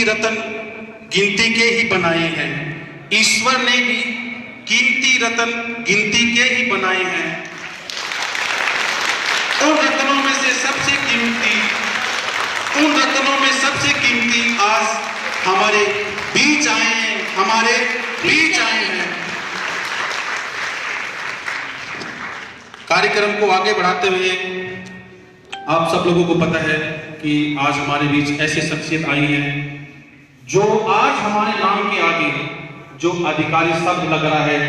रतन गिनती के ही बनाए हैं। ईश्वर ने भी कीमती रतन गिनती के ही बनाए हैं। उन रत्नों में सबसे कीमती आज हमारे बीच आए हैं। कार्यक्रम को आगे बढ़ाते हुए आप सब लोगों को पता है कि आज हमारे बीच ऐसी शख्सियत आई है जो आज हमारे नाम के आगे जो अधिकारी शब्द लग रहा है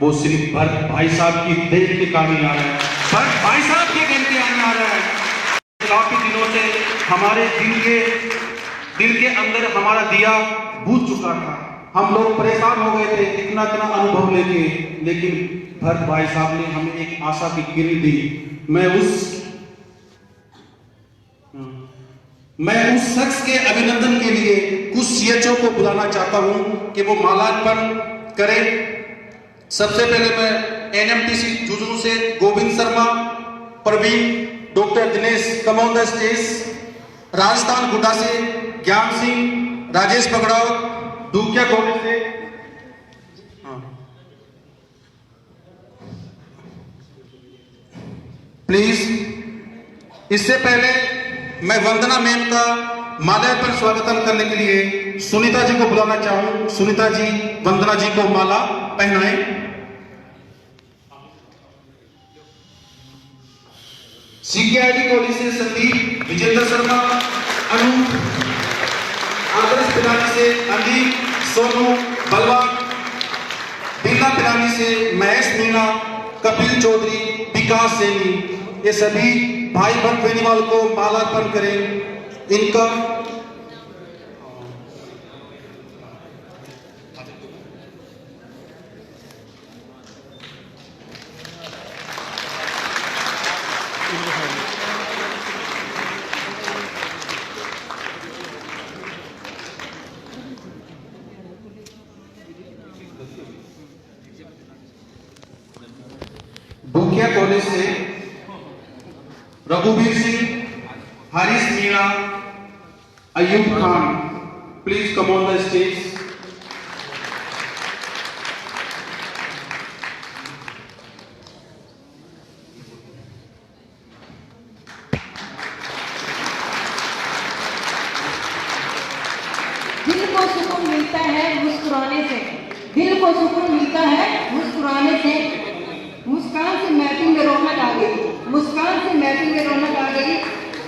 वो सिर्फ भरत भाई साहब की देख के काम ही आ रहा है। भरत भाई साहब के कहते आने आ रहा है। काफी दिनों से हमारे दिल के अंदर हमारा दिया बुझ चुका था। हम लोग परेशान हो गए थे इतना अनुभव लेके, लेकिन भरत भाई साहब ने हमें एक आशा की किरण दी। मैं उस शख्स के अभिनंदन के लिए कुछ सीएचओ को बुलाना चाहता हूं कि वो मालार्पण करें। सबसे पहले मैं एनएमटीसी झुंझुनू से Govind Sharma, Praveen, doctor Dinesh come on the stage. Rajasthan Gudha से ज्ञान सिंह, राजेश पगड़ाव, डूकिया कॉलेज से प्लीज। इससे पहले मैं वंदना मैम का माल्यार्पण स्वागतम करने के लिए सुनीता जी को बुलाना चाहूं। सुनीता जी वंदना जी को माला पहनाएं। सीकेआईटी कॉलेज से संदीप, विजेंद्र शर्मा, अनु, आदर्श पिलानी से अंदीप, सोनू, बलवान, बिरला पिलानी से महेश मीणा, कपिल चौधरी, विकास सैनी, ये सभी भाई भक्त बेनीवाल को मालार्पण करें। इनका डूकिया कॉलेज से रघुवीर Singh, Harish Meena, Ayub Khan, please come on the stage. दिल को सुकून मिलता है मुस्कुराने से, दिल को सुकून मिलता है मुस्कुराने से। मुस्कान से महफिल में रौनक आ गई, मुस्कान से महफिल में रौनक आ गई।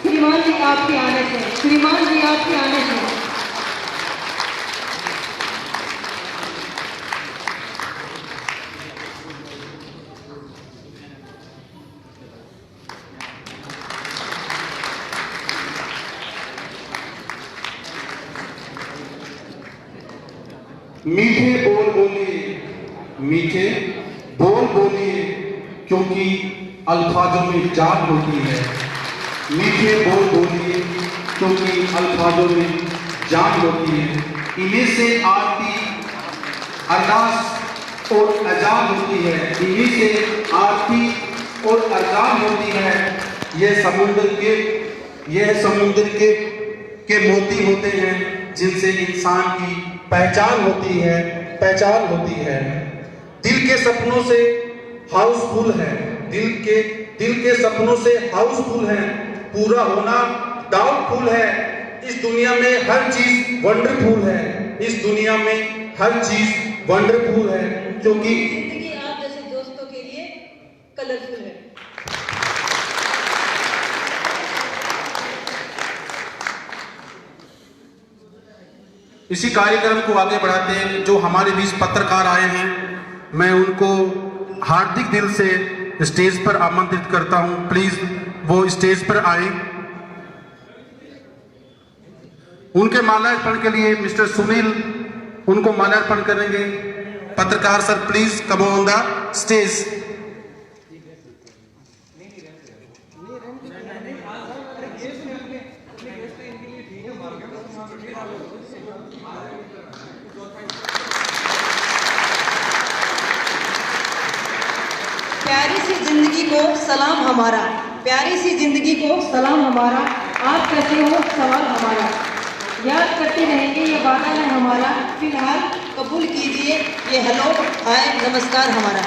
श्रीमान जी आपके आने से, श्रीमान जी आपके आने से। मीठे बोल बोलिए, मीठे बोल बोलिए, क्योंकि अल्फाजों में जान होती है। मीठे बोल बोलिए, क्योंकि अल्फाजों में जान होती है। इन्हीं से आरती, अरदास और अजान होती है। इन्हीं से आरती और अजान होती है। यह समुद्र के मोती होते हैं जिनसे इंसान की पहचान होती है। दिल के सपनों से हाउसफुल है, दिल के सपनों से हाउसफुल है। पूरा होना डाउटफुल है। इस दुनिया में हर चीज वंडरफुल है। इस दुनिया में हर चीज वंडरफुल है, क्योंकि जिंदगी आप जैसे दोस्तों के लिए कलरफुल है। इसी कार्यक्रम को आगे बढ़ाते हैं जो हमारे बीच पत्रकार आए हैं, मैं उनको हार्दिक दिल से स्टेज पर आमंत्रित करता हूं। प्लीज वो स्टेज पर आए। उनके माल्यार्पण के लिए मिस्टर सुनील उनको माल्यार्पण करेंगे। पत्रकार sir please come on the stage. प्यारी सी जिंदगी को सलाम हमारा, प्यारी सी जिंदगी को सलाम हमारा। आप कैसे हो सवाल हमारा। याद करते रहेंगे, ये वादा है हमारा। फिलहाल कबूल कीजिए ये हेलो हाय नमस्कार हमारा।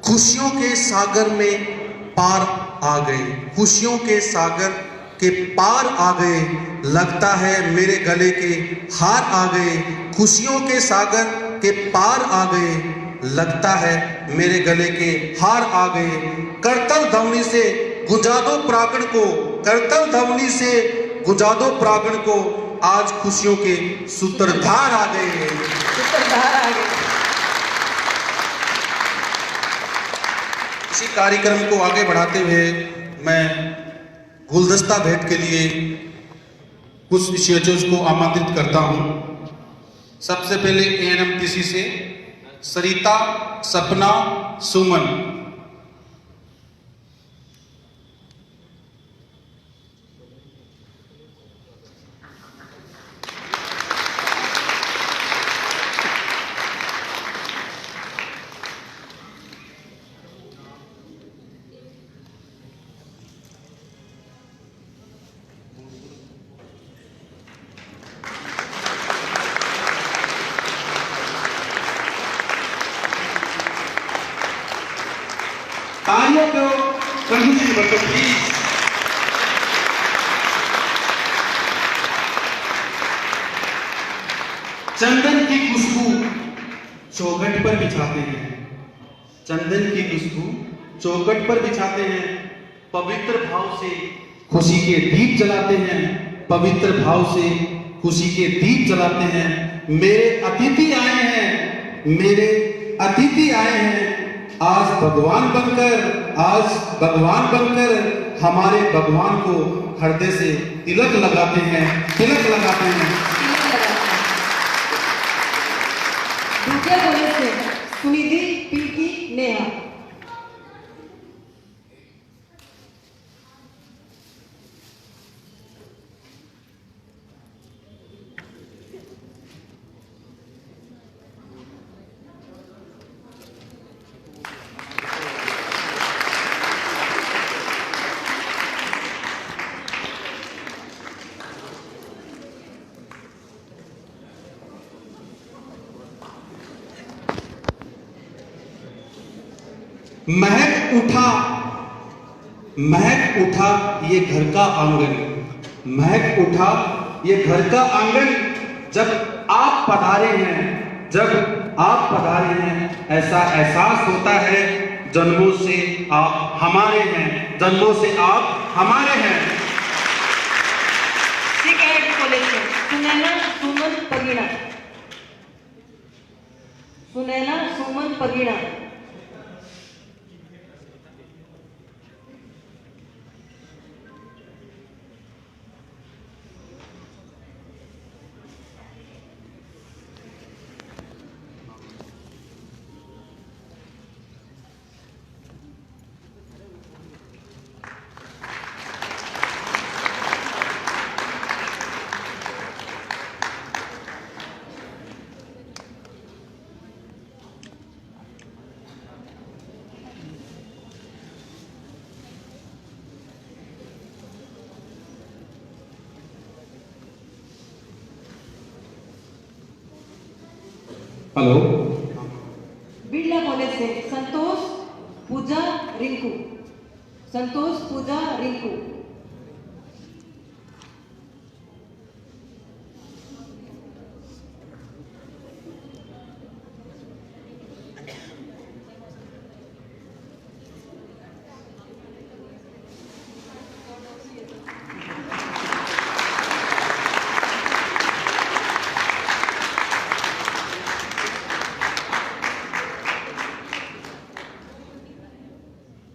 खुशियों के सागर में पार आ गए, खुशियों के सागर के पार आ गए, लगता है मेरे गले के हार आ गए। खुशियों के सागर के पार आ गए, लगता है मेरे गले के हार आ गए। करतल ध्वनि से गुंजा दो प्रांगण को, करतल ध्वनि से गुंजा दो प्रांगण को, आज खुशियों के सूत्रधार आ गए। सूत्रधार आ गए। इसी कार्यक्रम को आगे बढ़ाते हुए मैं गुलदस्ता भेंट के लिए कुछ विशेषज्ञों को आमंत्रित करता हूं। सबसे पहले एएनएमटीसी से सरिता, सपना, सुमन। तालियों को कंटिन्यू करो प्लीज। चंदन की खुशबू चौखट पर बिछाते हैं, चंदन की खुशबू चौखट पर बिछाते हैं, पवित्र भाव से खुशी के दीप जलाते हैं, पवित्र भाव से खुशी के दीप जलाते हैं। मेरे अतिथि आए हैं, मेरे अतिथि आए हैं, आज भगवान बनकर, आज भगवान बनकर हमारे भगवान को हृदय से तिलक लगाते हैं, तिलक लगाते हैं। दूसरे कॉलेज से सुनिधि, पिंकी, नेहा। महक उठा, महक उठा ये घर का आंगन, महक उठा ये घर का आंगन, जब आप पधारे हैं, जब आप पधारे हैं, ऐसा एहसास होता है जन्मों से आप हमारे हैं, जन्मों से आप हमारे हैं। कॉलेज से सुनैना, सुमन, पगीना। सुनैना, सुमन, पगीना। हेलो। बिरला कॉलेज से संतोष, पूजा, रिंकू। संतोष, पूजा, रिंकू।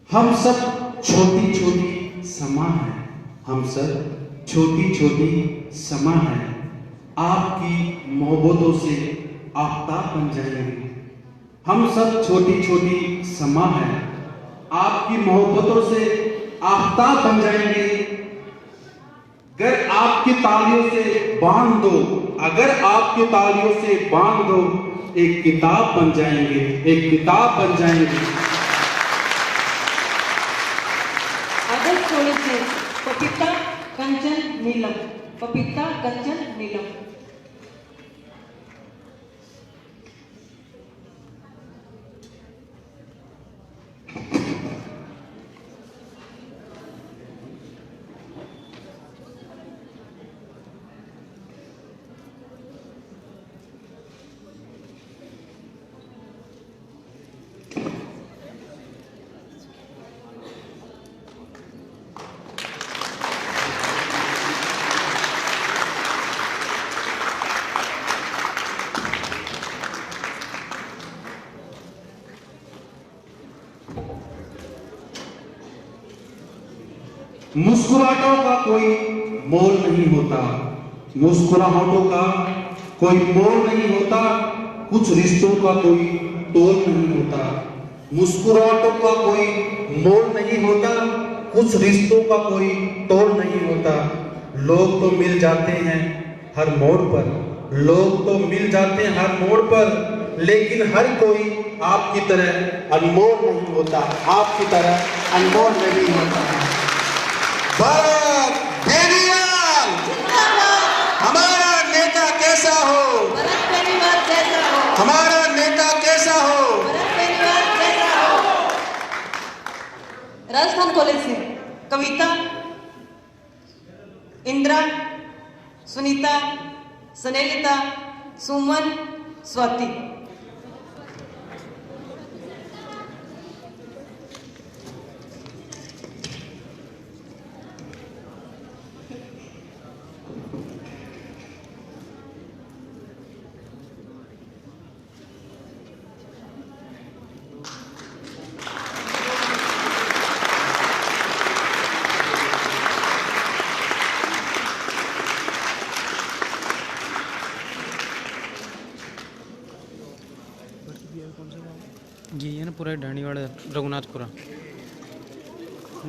हम सब छोटी छोटी समा है, हम सब छोटी छोटी समा है, आपकी मोहब्बतों से आफ्ताब बन जाएंगे। हम सब छोटी छोटी समा है, आपकी मोहब्बतों से आफ्ताब बन जाएंगे। अगर आपकी तालियों से बांध दो, अगर आपकी तालियों से बांध दो, एक किताब बन जाएंगे, एक किताब बन जाएंगे। आदर्श कॉलेज से कंचन नीलम, पपीता कंचन नीलम। मुस्कुराहटों का कोई मोल नहीं होता, मुस्कुराहटों का कोई मोल नहीं होता, कुछ रिश्तों का कोई तोल नहीं होता। मुस्कुराहटों का कोई मोल नहीं होता, कुछ रिश्तों का कोई तोल नहीं होता। लोग तो मिल जाते हैं हर मोड़ पर, लोग तो मिल जाते हैं हर मोड़ पर, लेकिन हर कोई आपकी तरह अनमोल नहीं होता, आपकी तरह अनमोल नहीं होता। भारत बेनियाल हमारा नेता कैसा हो, भरत बेनीवाल जैसा हो, हमारा नेता कैसा हो। भरत बेनीवाल जैसा हो। राजस्थान कॉलेज से कविता, इंदिरा, सुनीता, स्नेहिता, सुमन, स्वाति। ये है ना पूरा ढाणीवाड़ा रघुनाथपुरा,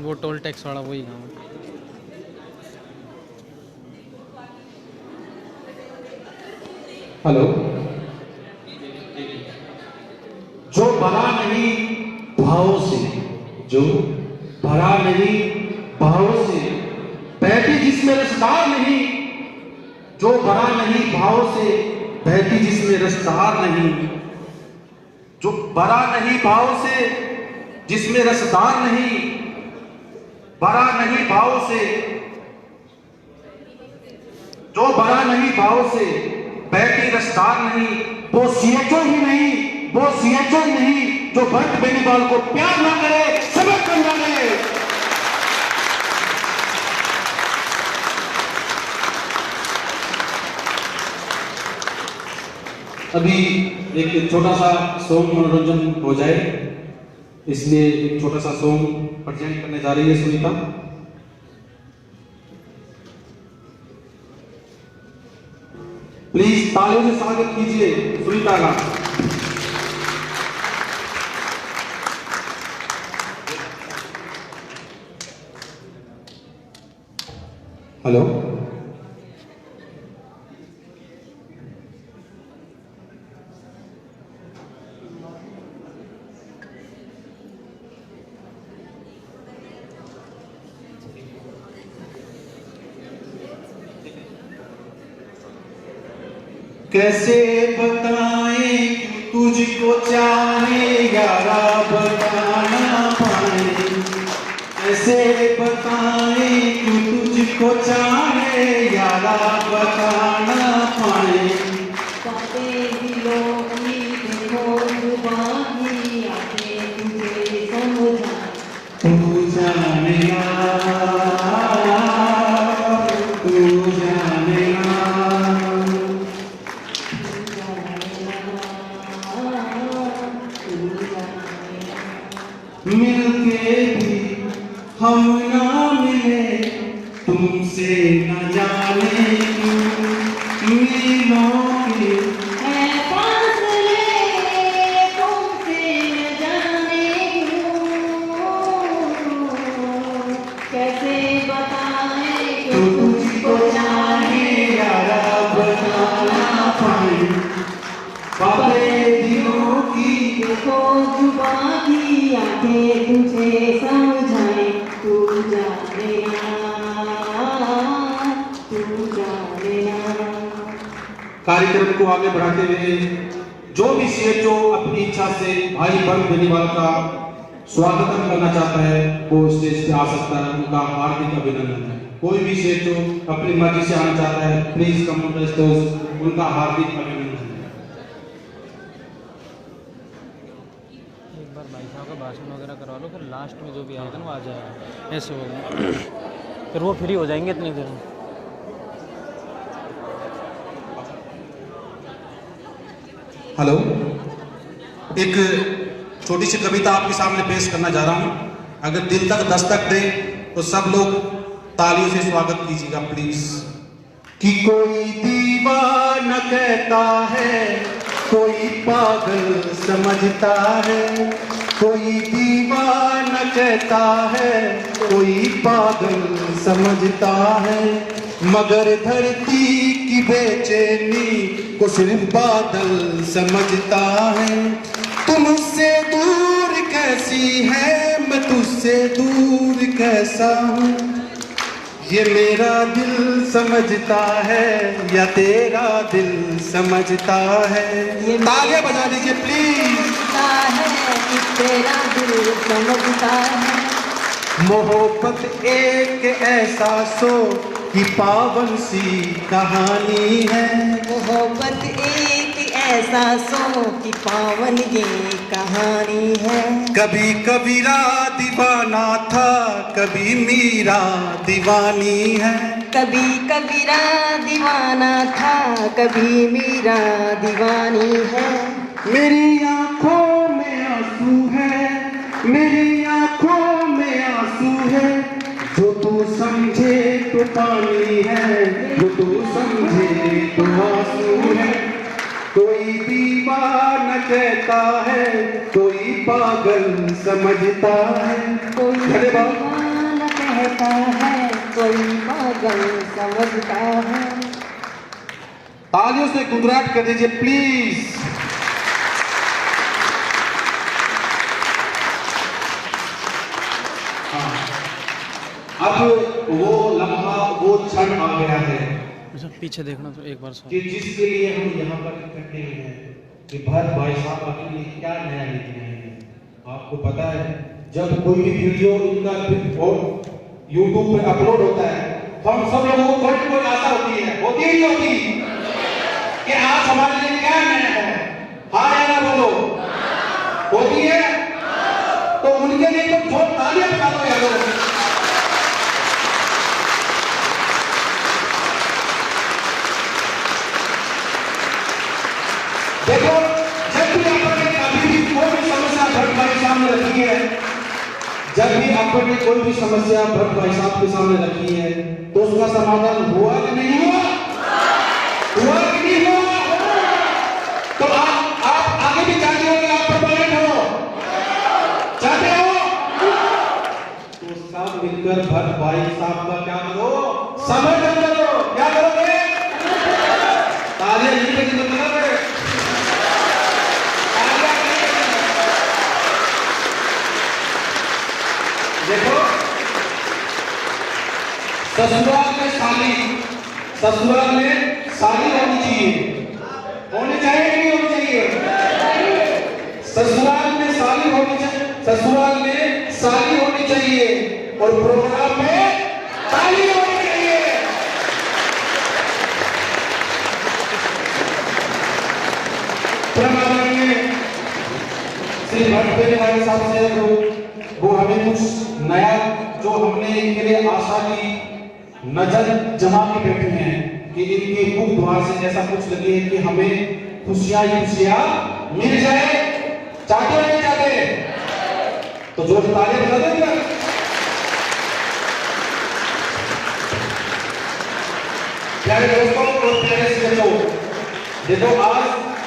वो टोल टैक्स वाला वही गाँव है। हेलो। जो भरा नहीं भाव से, जो भरा नहीं भाव से, बहती जिसमें रसदार नहीं, जो भरा नहीं भाव से, बहती जिसमें रसदार नहीं, जो भरा नहीं भाव से, जिसमें रसदार नहीं, भरा नहीं भाव से, जो भरा नहीं भाव से, बहती रसदार नहीं, वो सीएचओ ही नहीं, वो सीएचओ ही नहीं, जो भरत बेनीवाल को प्यार ना करे, समर्थन ना करे। अभी एक छोटा सा सॉन्ग मनोरंजन हो जाए, इसलिए एक छोटा सा सॉन्ग प्रेजेंट करने जा रही है सुनीता। प्लीज तालियों से स्वागत कीजिए सुनीता का। हेलो। कैसे बताएं तुझको चाहे यारा, बताना पाए। कैसे बताएं क्यों तुझको चाहे यारा, बताना पाए। बातें दिलों की देखो जुबानी आते तुझे समझा, तू जानेगा, तू जानेगा। मिलके भी हम ना मिले, तुमसे न जाने क्यों मिलों की है फासले, तुमसे न जाने क्यों। कैसे बताएं तो कि तुझको चाहे यारा, बताना पाए। बातें दिलों की देखो जुबानी आके तुझे समझाए, तू जानेगा। कार्यक्रम को आगे बढ़ाते हुए जो भी सीएचओ अपनी इच्छा से भाई बंद बेनीवाल का स्वागत करना चाहता है वो स्टेज पे आ सकता है। उनका हार्दिक अभिनंदन है। कोई भी सीएचओ अपनी मर्जी से आना चाहता है, please come on the stage. उनका हार्दिक अभिनंदन है। एक बार भाई साहब का भाषण वगैरह करवा लो, फिर लास्ट में जो भी आएगा ना वो आ जाएगा, ऐसे होगा फिर वो फ्री हो जाएंगे इतनी देर में। हेलो, एक छोटी सी कविता आपके सामने पेश करना जा रहा हूं। अगर दिल तक दस्तक दे तो सब लोग तालियों से स्वागत कीजिएगा प्लीज। कि कोई दीवाना कहता है, कोई पागल समझता है, कोई दीवाना कहता है, कोई पागल समझता है, मगर धरती की बेचैनी को सिर्फ बादल समझता है। तुम मुझसे दूर कैसी है, मैं तुझसे दूर कैसा हूँ, ये मेरा दिल समझता है या तेरा दिल समझता है। तालियां बजा दीजिए प्लीज। है कि तेरा दिल समझता है। मोहब्बत एक एहसासों की पावन सी कहानी है। मोहब्बत एक एहसासों की पावन ये कहानी है। कभी कबीरा दीवाना था, कभी मीरा दीवानी है। कभी कबीरा दीवाना था, कभी मीरा दीवानी है। मेरी आंखों में आंसू है, मेरी आंखों में आंसू है, जो तू समझे तो पानी है, जो तू समझे तो आंसू है। कोई दीवाना कहता है, कोई पागल समझता है। कोई दीवाना कहता है, कोई पागल समझता है। तालियों से गुजरात कर दीजिए प्लीज। अब वो लम्हा, वो क्षण आ गया है अच्छा पीछे देखना तो एक बार कि जिसके लिए हम यहाँ पर इकट्ठे हुए हैं कि भरत भाई साहब आपके लिए क्या नया लेके आए हैं। आपको पता है जब कोई भी वीडियो इनका यूट्यूब पे अपलोड होता है तो हम सब लोगों को कोई आशा होती है ही नहीं होती कि आज हमारे लिए क्या नया है। हाँ या ना बोलो, होती है तो उनके लिए तो बहुत तालियां बजा दो यार। देखो जब भी आपने कभी भी कोई भी समस्या भरत भाई सामने रखी है, जब भी आपने कोई भी समस्या भरत भाई साहब के सामने रखी है तो उसका समाधान हुआ कि नहीं हुआ? हुआ कि नहीं हुआ? तो आप आगे भी चाहते हो कि आप परमानेंट हो? चाहते हो? तो सब मिलकर भरत भाई साहब का क्या करो? समर्थन करो। क्या करोगे? तालियां नहीं बजी तो करोगे। देखो ससुराल में साली होनी चाहिए। होनी चाहिए कि नहीं होनी चाहिए? ससुराल में साली होनी चाहिए, ससुराल में साली होनी चाहिए और प्रोग्राम में ताली होनी चाहिए। श्री भट्ट बेनीवाल साहब से वो हमें कुछ नया जो हमने इनके लिए आशा की नजर जमा के बैठे हैं कि इनके मुख द्वार से ऐसा कुछ लगे कि हमें खुशियां ही खुशियां मिल जाए। चाहते नहीं चाहते? तो जोर से तालियां बजा देंगे। प्यारे दोस्तों और प्यारे श्रोताओं, देखो आज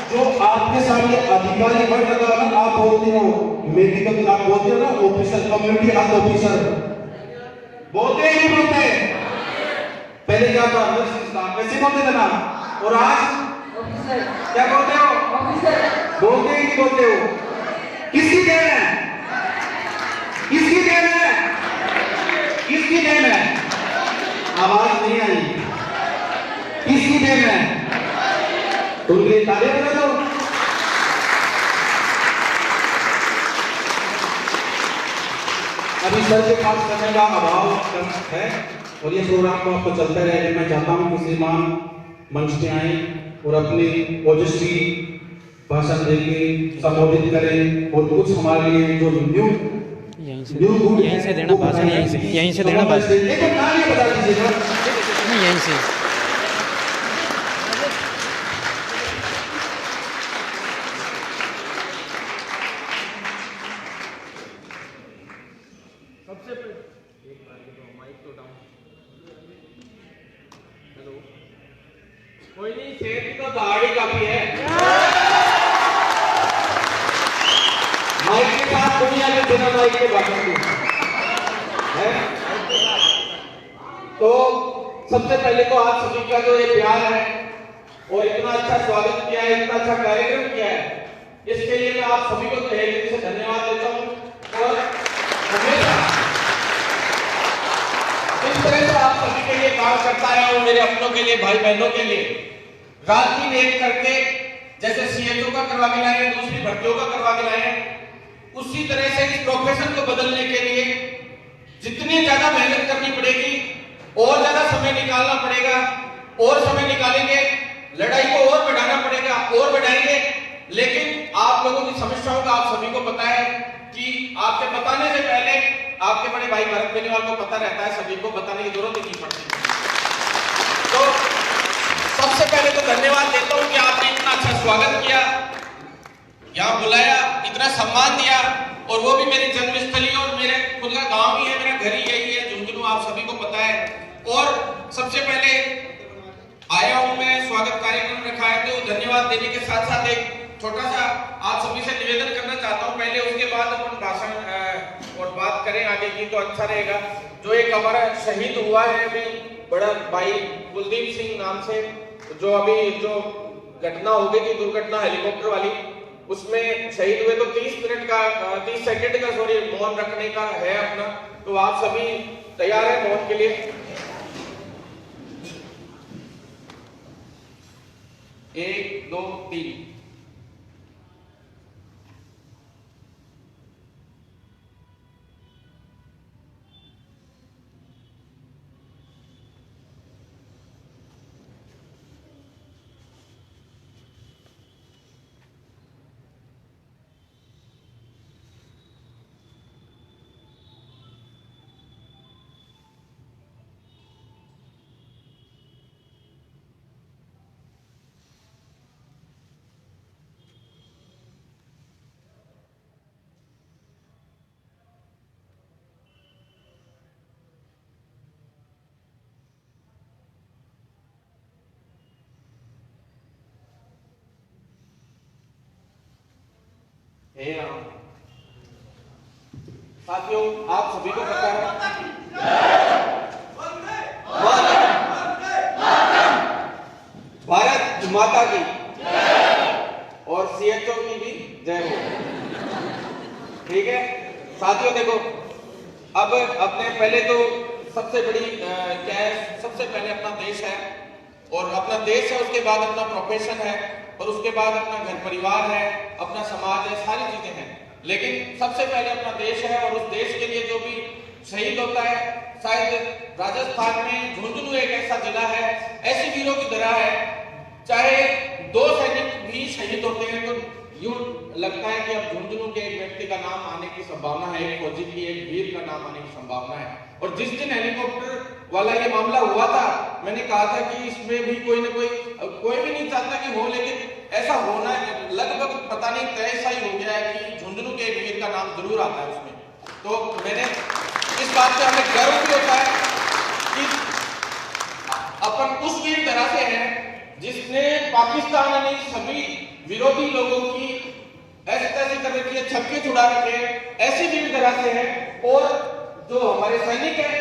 जो आपके सामने अधिकारी वर्ग लगा ना, आप बोलते हो मेडिकल, आप बोलते हो ना ऑफिसर, कम्युनिटी हेल्थ ऑफिसर, बोलते ही नहीं बोलते। पहले क्या था? कैसे बोलते थे ना, और आज क्या बोलते हो? बोलते ही नहीं बोलते हो। किसकी देन है? किसकी देन है? किसकी देन है? आवाज नहीं आई। किसकी देन है? तो उनके लिए तालियां बजा दो। अभी सर के पास समय का अभाव है और ये प्रोग्राम तो आपको चलता रहेगा। मैं चाहता हूँ कि श्रीमान मंच पे आए और अपनी ओजस्वी भाषण देके संबोधित करें और कुछ हमारे लिए जो न्यू यहीं से देना भाषण, यहीं से देना भाषण, एक तालियां बजा दीजिएगा। नहीं यहीं से। कोई नहीं, शेर की तो दहाड़ी काफी है। माइक के साथ दुनिया के बिना माइक के भाषण है। तो सबसे पहले तो आप सभी का जो ये प्यार है और इतना अच्छा स्वागत किया है, इतना अच्छा कार्यक्रम किया है, इसके लिए मैं आप सभी को तहे दिल से धन्यवाद देता हूँ। और हमेशा इस तरह से आप सभी के लिए काम करता है और मेरे अपनों के लिए, भाई बहनों के लिए रात दिन एक करके, जैसे सीएचओ का करवा के लाए, दूसरी भर्तियों का करवा के लाए, उसी तरह से इस प्रोफेशन को बदलने के लिए जितनी ज्यादा मेहनत करनी पड़ेगी और ज्यादा समय निकालना पड़ेगा, और समय निकालेंगे, लड़ाई को और बढ़ाना पड़ेगा और बढ़ाएंगे। लेकिन आप लोगों की समस्याओं का आप सभी को पता है कि आपके बताने से पहले आपके बड़े भाई भरत बेनीवाल को पता रहता है, सभी को बताने की जरूरत नहीं पड़ती। तो सबसे पहले तो धन्यवाद देता हूं कि आपने इतना अच्छा स्वागत किया, यहाँ बुलाया, इतना सम्मान दिया, और वो भी मेरी जन्मस्थली और मेरे खुद का गांव ही है, मेरा घर ही यही है झुंझुनू, आप सभी को पता है। और सबसे पहले आया हूं मैं, स्वागत कार्यक्रम रखा है, तो धन्यवाद देने के साथ साथ एक छोटा सा आप सभी से निवेदन करना चाहता हूं पहले, उसके बाद अपन भाषण और बात करें आगे की तो अच्छा रहेगा। जो एक हमारा शहीद हुआ है अभी बड़ा भाई कुलदीप सिंह नाम से, जो अभी जो घटना हो गई थी दुर्घटना हेलीकॉप्टर वाली, उसमें शहीद हुए, तो 30 सेकंड का मौन रखने का है अपना। तो आप सभी तैयार हैं मौन के लिए? 1 2 3। हे राम। साथियों, आप सभी को पता है भारत माता की और सीएचओ की भी जय हो। ठीक है साथियों, देखो अब अपने पहले तो सबसे बड़ी क्या है, सबसे पहले अपना देश है, और अपना देश है, उसके बाद अपना प्रोफेशन है, और उसके बाद अपना घर परिवार है, अपना समाज है, सारी चीजें हैं। लेकिन सबसे पहले अपना देश है, और उस देश के लिए जो भी शहीद होता है, शायद राजस्थान में झुंझुनू एक ऐसा जिला है, ऐसी वीरों की तरह है, चाहे 2 सैनिक भी शहीद होते हैं तो यूं लगता है कि अब झुंझुनू के एक व्यक्ति का नाम आने की संभावना है, एक फौजी की, एक वीर का नाम आने की संभावना है। और जिस दिन हेलीकॉप्टर वाला ये मामला हुआ था, मैंने कहा था कि इसमें भी कोई ना कोई भी नहीं चाहता कि हो, लेकिन ऐसा होना लगभग पता नहीं तय सा ही हो गया है कि झुंझुनू के एक वीर का नाम जरूर आता है उसमें। तो मैंने इस बात से हमें गर्व भी होता है कि अपन उस वीर तरह से हैं जिसने पाकिस्तान ने सभी विरोधी लोगों की ऐसी तैसी कर रखी है, छक्के छुड़ा रखे हैं, ऐसी वीर तरह से है। और जो हमारे सैनिक हैं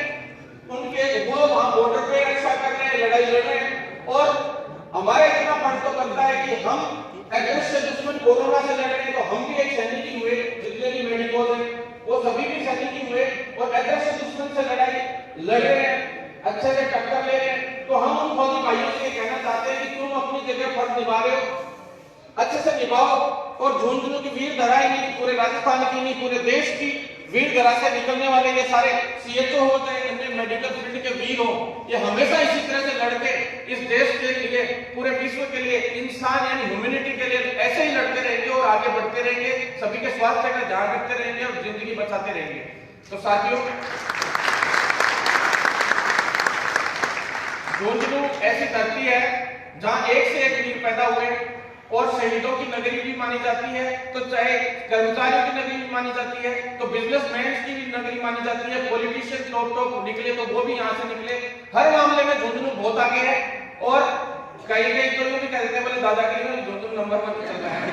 उनके वो वहां बॉर्डर पे रक्षा कर रहे हैं, लड़ाई लड़ रहे हैं, और हमारे इतना फर्ज तो बनता है कि हम एड्रेस से दुश्मन कोरोना से लड़ रहे हैं, तो हम भी एक सैनिक ही हुए, जितने भी मेडिकल हैं वो सभी भी सैनिक ही हुए, और एड्रेस से दुश्मन से लड़ाई लड़ रहे हैं, अच्छे से टक्कर ले रहे हैं। तो हम उन फौजी भाइयों से कहना चाहते हैं कि तुम अपनी जगह फर्ज फर्ज निभा रहे हो अच्छे से निभाओ और झुंझुनू की वीर धरा ही नहीं, पूरे राजस्थान की नहीं, पूरे देश की वीर धरा से निकलने वाले ये सारे सीएचओ हो चाहे अन्य मेडिकल फील्ड के वीर हो, ये हमेशा इसी तरह से लड़के इस देश के लिए, पूरे विश्व के लिए, इंसान यानी ह्यूमैनिटी के लिए ऐसे ही लड़ते रहेंगे और आगे बढ़ते रहेंगे, सभी के स्वास्थ्य का ध्यान रखते रहेंगे और जिंदगी बचाते रहेंगे। तो साथियों, झुंझुनू ऐसी धरती है जहां एक से एक वीर पैदा हुए और शहीदों की नगरी भी मानी जाती है, तो चाहे कर्मचारियों की नगरी भी मानी जाती है, तो बिजनेसमैन की भी नगरी मानी जाती है, पॉलिटिशियन टॉप निकले तो वो भी यहाँ से निकले। हर मामले में झुंझुनू बहुत आगे है और कई तो ये भी कहते हैं बोले दादागिरी में झुंझुनू नंबर 1 पर चल रहा है।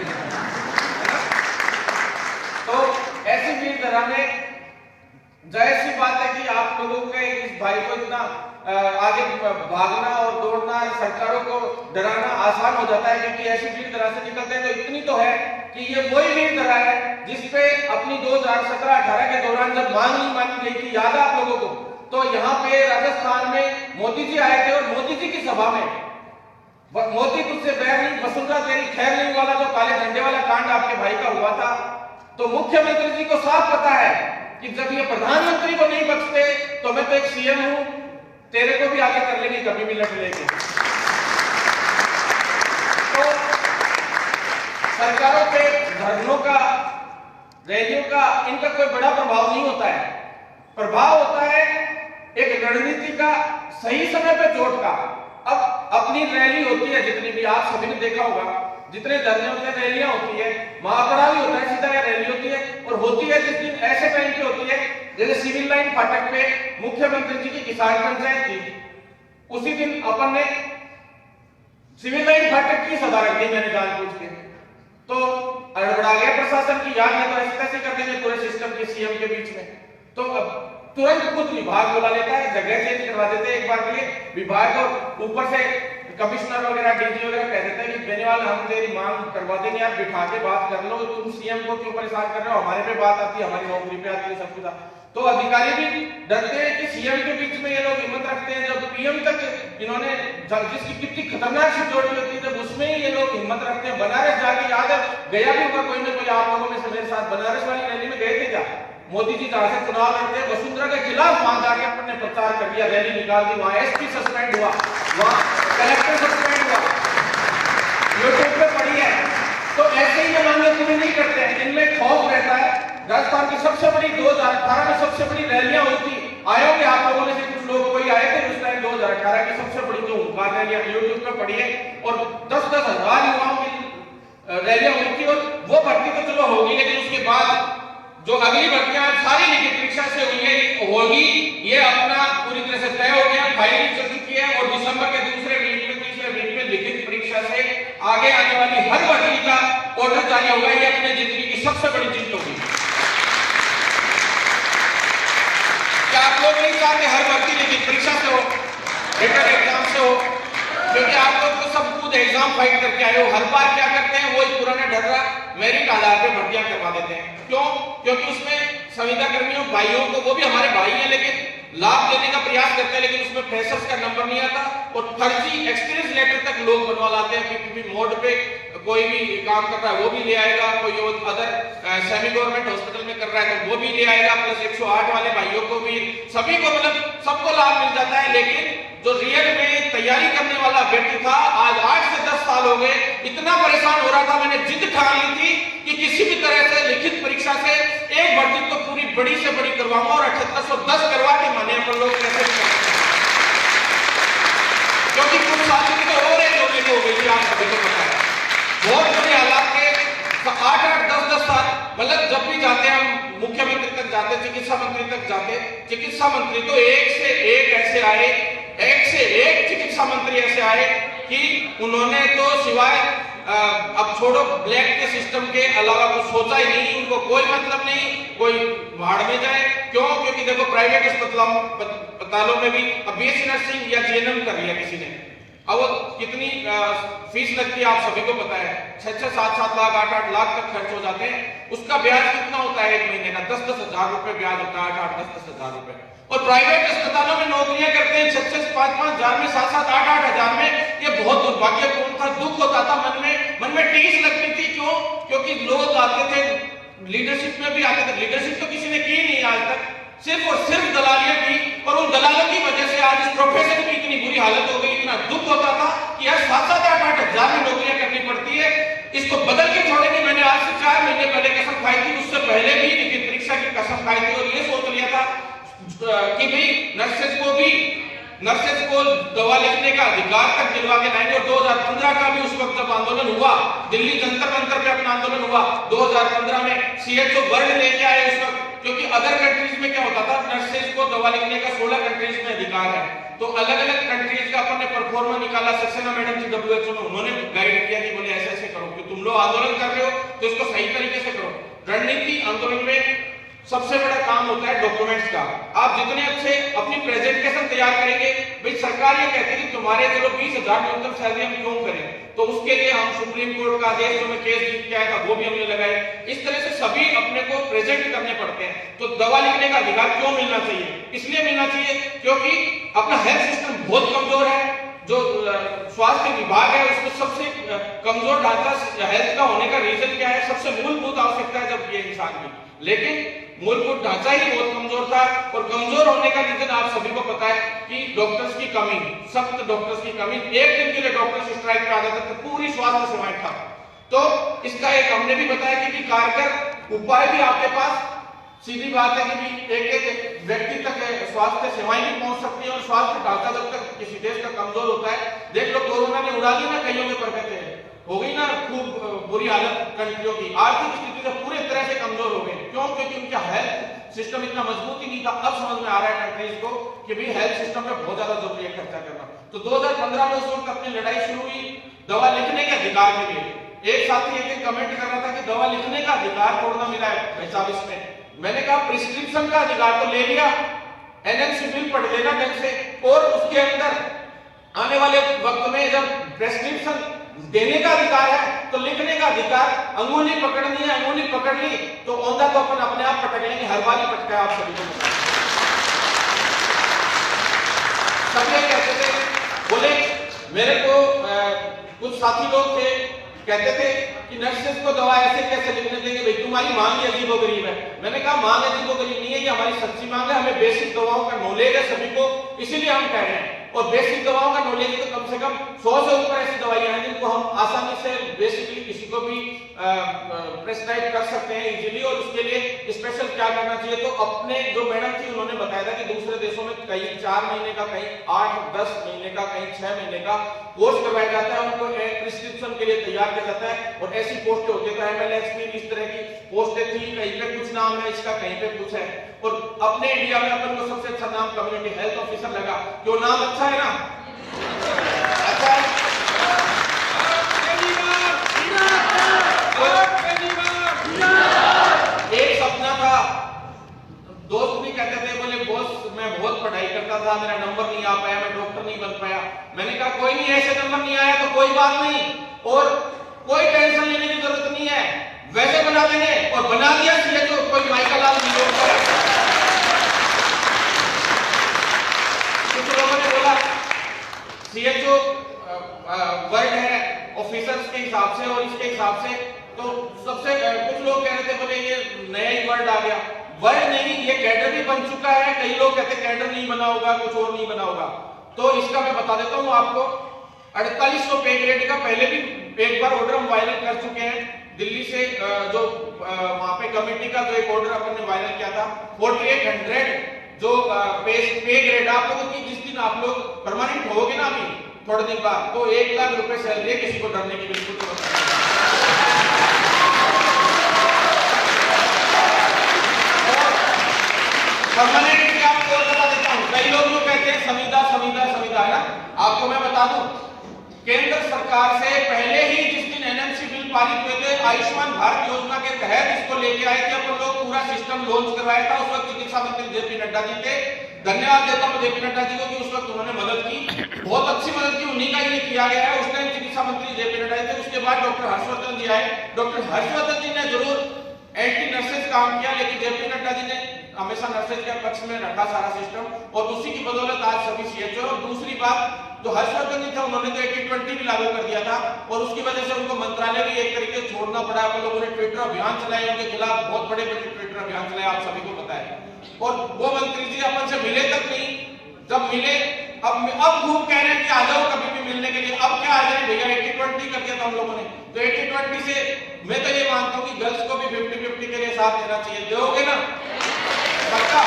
तो ऐसी वीर धरा में जाहिर सी बात है कि आप लोगों के इस भाई को इतना आगे भागना और दौड़ना, सरकारों को डराना आसान हो जाता है, क्योंकि ऐसी वीर धरा से निकलते हैं। तो इतनी तो है कि ये वही वीर धरा है जिसपे अपनी 2017-18 के दौरान जब मांग नहीं मानी गई थी, याद है आप लोगों को, तो यहाँ पे राजस्थान में मोदी जी आए थे और मोदी जी की सभा में मोदी तुझसे बैर नहीं, वसुंधरा तेरी खैर नहीं वाला जो काले झंडे वाला कांड आपके भाई का हुआ था, तो मुख्यमंत्री जी को साफ पता है कि जब ये प्रधानमंत्री को नहीं बख्शते तो मैं तो एक सीएम हूं, तेरे को भी आगे कर लेंगे, कभी भी लड़ लेंगे। तो सरकारों पे धरनों का, रैलियों का, इनका कोई बड़ा प्रभाव नहीं होता है। प्रभाव होता है एक रणनीति का, सही समय पे चोट का। अब अपनी रैली होती है जितनी भी, आप सभी ने देखा होगा, जितने धरने होते हैं, रैलियां होती है, महापड़ा भी होता है, सीधा रैली होती है और होती है जिस दिन ऐसे टाइम पे होती है जैसे सिविल लाइन फाटक पे मुख्यमंत्री जी की किसान पंचायत थी, उसी दिन अपन ने सिविल लाइन फाटक की सभा रख दी, मैंने जानबूझ के, तो अड़बड़ा गया प्रशासन की, याद है तो ऐसे कैसे कर देंगे पूरे सिस्टम के सीएम के बीच में, तो अब तुरंत कुछ विभाग बुला लेता है, जगह चेंज करवा देते हैं एक बार के लिए विभाग, और ऊपर से कमिश्नर वगैरह डीजी वगैरह कह देते हैं कि बेनीवाल हम तेरी मांग करवा देंगे, यार बिठा के बात कर लो, तुम सीएम को क्यों परेशान कर रहे हो, हमारे पे बात आती है, हमारी नौकरी पे आती है, सब कुछ। तो अधिकारी भी डरते हैं कि सीएम के बीच में ये लोग हिम्मत रखते हैं, जब पीएम तक इन्होंने जिसकी कितनी खतरनाक सिक्योरिटी होती है, जब उसमें ही ये लोग हिम्मत रखते हैं। बनारस जाके, याद है, गया भी होगा कोई ना कोई आप लोगों में से मेरे साथ, बनारस वाली रैली में गए थे क्या? मोदी जी जहां से चुनाव लड़ते हैं, वसुंधरा के खिलाफ वहां जाके अपने प्रचार कर दिया, रैली निकाल दी, वहां एसपी सस्पेंड हुआ, वहां कलेक्टर सस्पेंड हुआ, यूट्यूब पे पड़ी है। तो ऐसे ही ये मामले तुम्हें नहीं करते हैं, इनमें खौफ रहता है। राजस्थान की सबसे बड़ी 2018 में सबसे बड़ी रैलियां हुई थी, आए होंगे आप लोगों में से कुछ लोग, कोई आए थे उस टाइम 2018 की सबसे बड़ी जो हुंकार रैलियां यूट्यूब पे पड़ी है, और 10-10 हजार युवाओं की रैलियां हुई थी। और वो भर्ती तो चलो होगी, लेकिन उसके बाद जो अगली भर्तियां सारी लिखित परीक्षा से हुई है होगी, ये अपना पूरी तरह से तय हो गया, फाइलिंग चल चुकी है, और दिसंबर के दूसरे वीक में, तीसरे वीक में लिखित परीक्षा से आगे आने वाली हर भर्ती का ऑर्डर जारी होगा। ये अपने जिंदगी की सबसे बड़ी जीत होगी। क्या आप लोग नहीं चाहते हर भर्ती लिखित परीक्षा से हो, रिटन एग्जाम से हो? क्योंकि आप लोग तो सब खुद एग्जाम फाइट करके आए हो। हर बार क्या करते हैं, वही पुराना ढर्रा मेरिट आधार पे भर्तियां करवा देते हैं। क्यों? क्योंकि उसमें संविदा कर्मियों भाइयों को, वो भी हमारे भाई हैं, लेकिन लाभ देने का प्रयास करते हैं, लेकिन उसमें फ्रेशर्स का नंबर नहीं आता और फर्जी एक्सपीरियंस लेटर तक लोग बनवा लाते हैं। पीपीपी मोड पे कोई भी काम कर रहा है वो भी ले आएगा, कोई अदर सेमी गवर्नमेंट हॉस्पिटल में कर रहा है तो वो भी ले आएगा, प्लस 108 वाले भाइयों को भी, सभी को, मतलब सबको लाभ मिल जाता है। लेकिन जो रियल में तैयारी करने वाला व्यक्ति था, आज 8 से 10 साल हो गए, इतना परेशान हो रहा था, मैंने जिद ठान ली थी कि किसी भी तरह से लिखित परीक्षा से एक भर्ती तो पूरी बड़ी से बड़ी करवाऊंगा, और 7810 करवा के माने अपन लोग कैसे, क्योंकि कुछ साल की तो और एक लोगों को हो गई थी, आप सभी को पता है, बहुत बुरे हालात के 8-8, 10-10 साल। मतलब जब भी जाते हैं हम, मुख्यमंत्री तक जाते, चिकित्सा मंत्री तक जाते, चिकित्सा मंत्री तो एक से एक ऐसे आए, एक से एक चिकित्सा मंत्री ऐसे आए कि उन्होंने तो सिवाय अब छोड़ो ब्लैक के सिस्टम के अलावा कुछ सोचा ही नहीं, उनको कोई मतलब नहीं, कोई भाड़ में जाए। क्यों? क्योंकि देखो प्राइवेट अस्पतालों में भी अब बीएससी नर्सिंग या जीएनएम कर लिया किसी ने, अब वो कितनी फीस लगती है आप सभी को पता है, 6-6, 7-7 लाख, 8-8 लाख तक खर्च हो जाते हैं। उसका ब्याज कितना होता है एक महीने का? 10-10 हजार रुपए ब्याज होता है, 8-8, 10-10 हजार रुपए। और प्राइवेट अस्पतालों में नौकरियां करते हैं 6-6, 5-5 हजार में, 7-7, 8-8 हजार में, ये बहुत दुर्भाग्यपूर्ण था, दुख होता था मन में टीस लगती थी। क्यों? क्योंकि लोग आते थे, लीडरशिप में भी आते थे, लीडरशिप तो किसी ने की नहीं आज तक, सिर्फ और सिर्फ दलालियां की, और उन दलालों की वजह से आज इस प्रोफेशन की इतनी बुरी हालत हो गई। इतना दुख होता था कि यार 7-7, 8-8 हजार में नौकरियां करनी पड़ती है, इसको बदल के छोड़ेंगे। मैंने आज से 4 महीने पहले कसम खाई थी, उससे पहले भी लिखित परीक्षा की कसम खाई थी, और ये सोच लिया था कि भाई नर्सेज को दवा लिखने का अधिकार तक दिलवा के लाएंगे। और 2015 का भी उस वक्त जब आंदोलन हुआ, दिल्ली जंतर मंतर पे अपना आंदोलन हुआ 2015 में, CHO वर्ड लेके आए उस वक्त, क्योंकि अदर कंट्रीज में क्या होता था, नर्सेज को दवा लिखने का 16 कंट्रीज में अधिकार है। तो अलग अलग कंट्रीज का अपन ने परफॉर्मा निकाला, सक्सेना मैडम थी WHO में, उन्होंने गाइड किया कि बोले ऐसे ऐसे करो, कि तुम लोग आंदोलन कर रहे हो तो इसको सही तरीके से करो। रणनीति आंदोलन में सबसे बड़ा काम होता है डॉक्यूमेंट्स का। आप जितने अच्छे अपनी प्रेजेंटेशन तैयार करेंगे, भाई सरकार ये कहती है कि तुम्हारे चलो 20,000 न्यूनतम सैलरी हम क्यों करें, तो उसके लिए हम सुप्रीम कोर्ट का आदेश जो मैं केस जीत के आया था वो भी हमने लगाए। इस तरह से सभी अपने को प्रेजेंट करने पड़ते हैं। तो दवा लिखने का अधिकार क्यों मिलना चाहिए? इसलिए मिलना चाहिए क्योंकि अपना हेल्थ सिस्टम बहुत कमजोर है। जो स्वास्थ्य विभाग है उसको सबसे कमजोर ढांचा हेल्थ का होने का रीजन क्या है? सबसे मूलभूत आवश्यकता है जब ये इंसान की, लेकिन मूलभूत ढांचा ही बहुत कमजोर था। और कमजोर होने का रीजन आप सभी को पता है कि डॉक्टर्स की कमी, सख्त डॉक्टर्स की कमी। एक दिन के लिए डॉक्टर्स स्ट्राइक पे आ जाते थे, पूरी स्वास्थ्य सेवाएं ठप। तो इसका एक हमने भी बताया कि कारगर उपाय भी आपके पास, सीधी बात है कि एक व्यक्ति तक स्वास्थ्य सेवाएं भी पहुंच सकती है। और स्वास्थ्य ढांचा जब तक किसी देश का कमजोर होता है, देख लो कोरोना ने उड़ा दी ना कईयों में बरकतें, हो गई ना खूब बुरी हालत कंट्रियों की, आर्थिक स्थिति से पूरी तरह से कमजोर हो गए। क्यों? क्योंकि उनका हेल्थ सिस्टम इतना मजबूत ही नहीं था। अब समझ में आ रहा है कंट्रीज को कि भाई हेल्थ सिस्टम पे बहुत ज्यादा जरूरी है खर्चा करना। तो 2015 में उस वक्त अपनी लड़ाई शुरू हुई दवा लिखने के अधिकार के लिए। एक साथी एक कमेंट कर रहा था कि दवा लिखने का अधिकार थोड़ा मिला है 45 में। मैंने कहा प्रिस्क्रिप्शन का अधिकार तो ले लिया, NMC बिल पढ़ लेना ढंग से, और उसके अंदर आने वाले वक्त में जब प्रिस्क्रिप्शन देने का अधिकार है तो लिखने का अधिकार, अंगुली पकड़नी है, अंगुली पकड़ ली तो औंधा तो अपन अपने आप पटक लेंगे, हर बार ही पटका आप सभी को। सब ये कहते थे, बोले मेरे को कुछ साथी लोग थे कहते थे कि नर्सेज को दवा ऐसे कैसे लिखने देंगे, भाई तुम्हारी मांग ही अजीबोगरीब है। मैंने कहा मांग अजीबोगरीब नहीं है, ये हमारी सच्ची मांग है। हमें बेसिक दवाओं का नॉलेज है सभी को, इसीलिए हम कह रहे हैं। और बेसिक दवाओं का नॉलेज तो कम से कम 100 से ऊपर ऐसी दवाइयां हैं जिनको हम आसानी से बेसिकली किसी को भी प्रेस्क्राइब कर सकते हैं इजीली। और उसके लिए स्पेशल क्या करना चाहिए, तो अपने जो मैडम थी उन्होंने बताया था कि दूसरे देशों में कहीं 4 महीने का, कहीं 8-10 महीने का, कहीं 6 महीने का कोर्स करवाया जाता है, उनको प्रिस्क्रिप्शन के लिए तैयार किया जाता है। और ऐसी पोस्टें होती है, तो MLHP इस तरह की पोस्टें थी, कहीं पे कुछ नाम है इसका, कहीं पे कुछ है। और अपने इंडिया में अपन को सबसे अच्छा नाम कम्युनिटी हेल्थ ऑफिसर लगा, जो नाम अच्छा है ना, अच्छा है। एक सपना था, दोस्त भी कहते थे, बोले बॉस मैं बहुत पढ़ाई करता था, मेरा नंबर नहीं आ पाया, मैं डॉक्टर नहीं बन पाया। मैंने कहा कोई नहीं, ऐसे नंबर नहीं आया तो कोई बात नहीं, और कोई टेंशन लेने की जरूरत नहीं है, वैसे बना देंगे। और बना दिया CHO, कोई माइकल लाल कुछ लोगों ने बोला CHO वर्ड है ऑफिसर्स के हिसाब से और इसके हिसाब से, तो सबसे कुछ लोग कह रहे थे बोले ये नया ही वर्ड आ गया। वर्ड नहीं, ये कैडर भी बन चुका है। कई लोग कहते कैडर नहीं बना होगा, कुछ और नहीं बना होगा। तो इसका मैं बता देता हूं आपको, 4800 पे ग्रेड का पहले भी एक बार ऑर्डर हम वायरल कर चुके हैं दिल्ली से, जो वहां पे कमेटी का जो एक ऑर्डर अपन ने वायरल किया था। 4800 जो पे ग्रेड आप लोगों की, जिस दिन आप लोग परमानेंट होगे ना अभी थोड़े दिन बाद, तो 1 लाख रुपए सैलरी है, किसी को डरने की बिल्कुल जरूरत नहीं। परमानेंट की आपको बता देता हूं, कई लोग जो कहते हैं संविदा संविदा संविदा है ना, आपको मैं बता दूं केंद्र सरकार से पहले ही जिस दिन NMC बिल पारित हुए थे, आयुष्मान भारत योजना के तहत इसको लेके आए थे अपन लोग, पूरा सिस्टम लॉन्च करवाया था। उस वक्त चिकित्सा मंत्री JP नड्डा जी थे, धन्यवाद देता हूं JP नड्डा जी को कि उस वक्त उन्होंने मदद की, बहुत अच्छी मदद की, उन्हीं का ही किया गया है। उस टाइम चिकित्सा मंत्री JP नड्डा थे। उसके बाद डॉक्टर हर्षवर्धन जी आए, डॉक्टर हर्षवर्धन जी ने जरूर एंटी नर्सेज काम किया, लेकिन JP नड्डा जी ने हमेशा नर्सेज के पक्ष में रखा सारा सिस्टम, और उसी की बदौलत आज सभी CHO। और दूसरी बात, जो हर्षवर्धन जी थे उन्होंने तो 80-20 भी लागू कर दिया था और उसकी वजह से उनको मंत्रालय भी एक तरीके से छोड़ना पड़ा। आप लोगों ने ट्विटर अभियान चलाए, उनके खिलाफ बहुत बड़े बड़े ट्विटर अभियान चलाए, आप सभी को पता है। और वो मंत्री जी अपन से मिले तक नहीं, जब मिले अब खूब कह रहे हैं कि आ जाओ कभी भी मिलने के लिए। अब क्या आ जाए भैया, 80-20 कर दिया था हम लोगों ने। तो 80-20 से मैं तो ये मानता हूँ कि गर्ल्स को भी 50-50 के लिए साथ देना चाहिए। दोगे ना पक्का?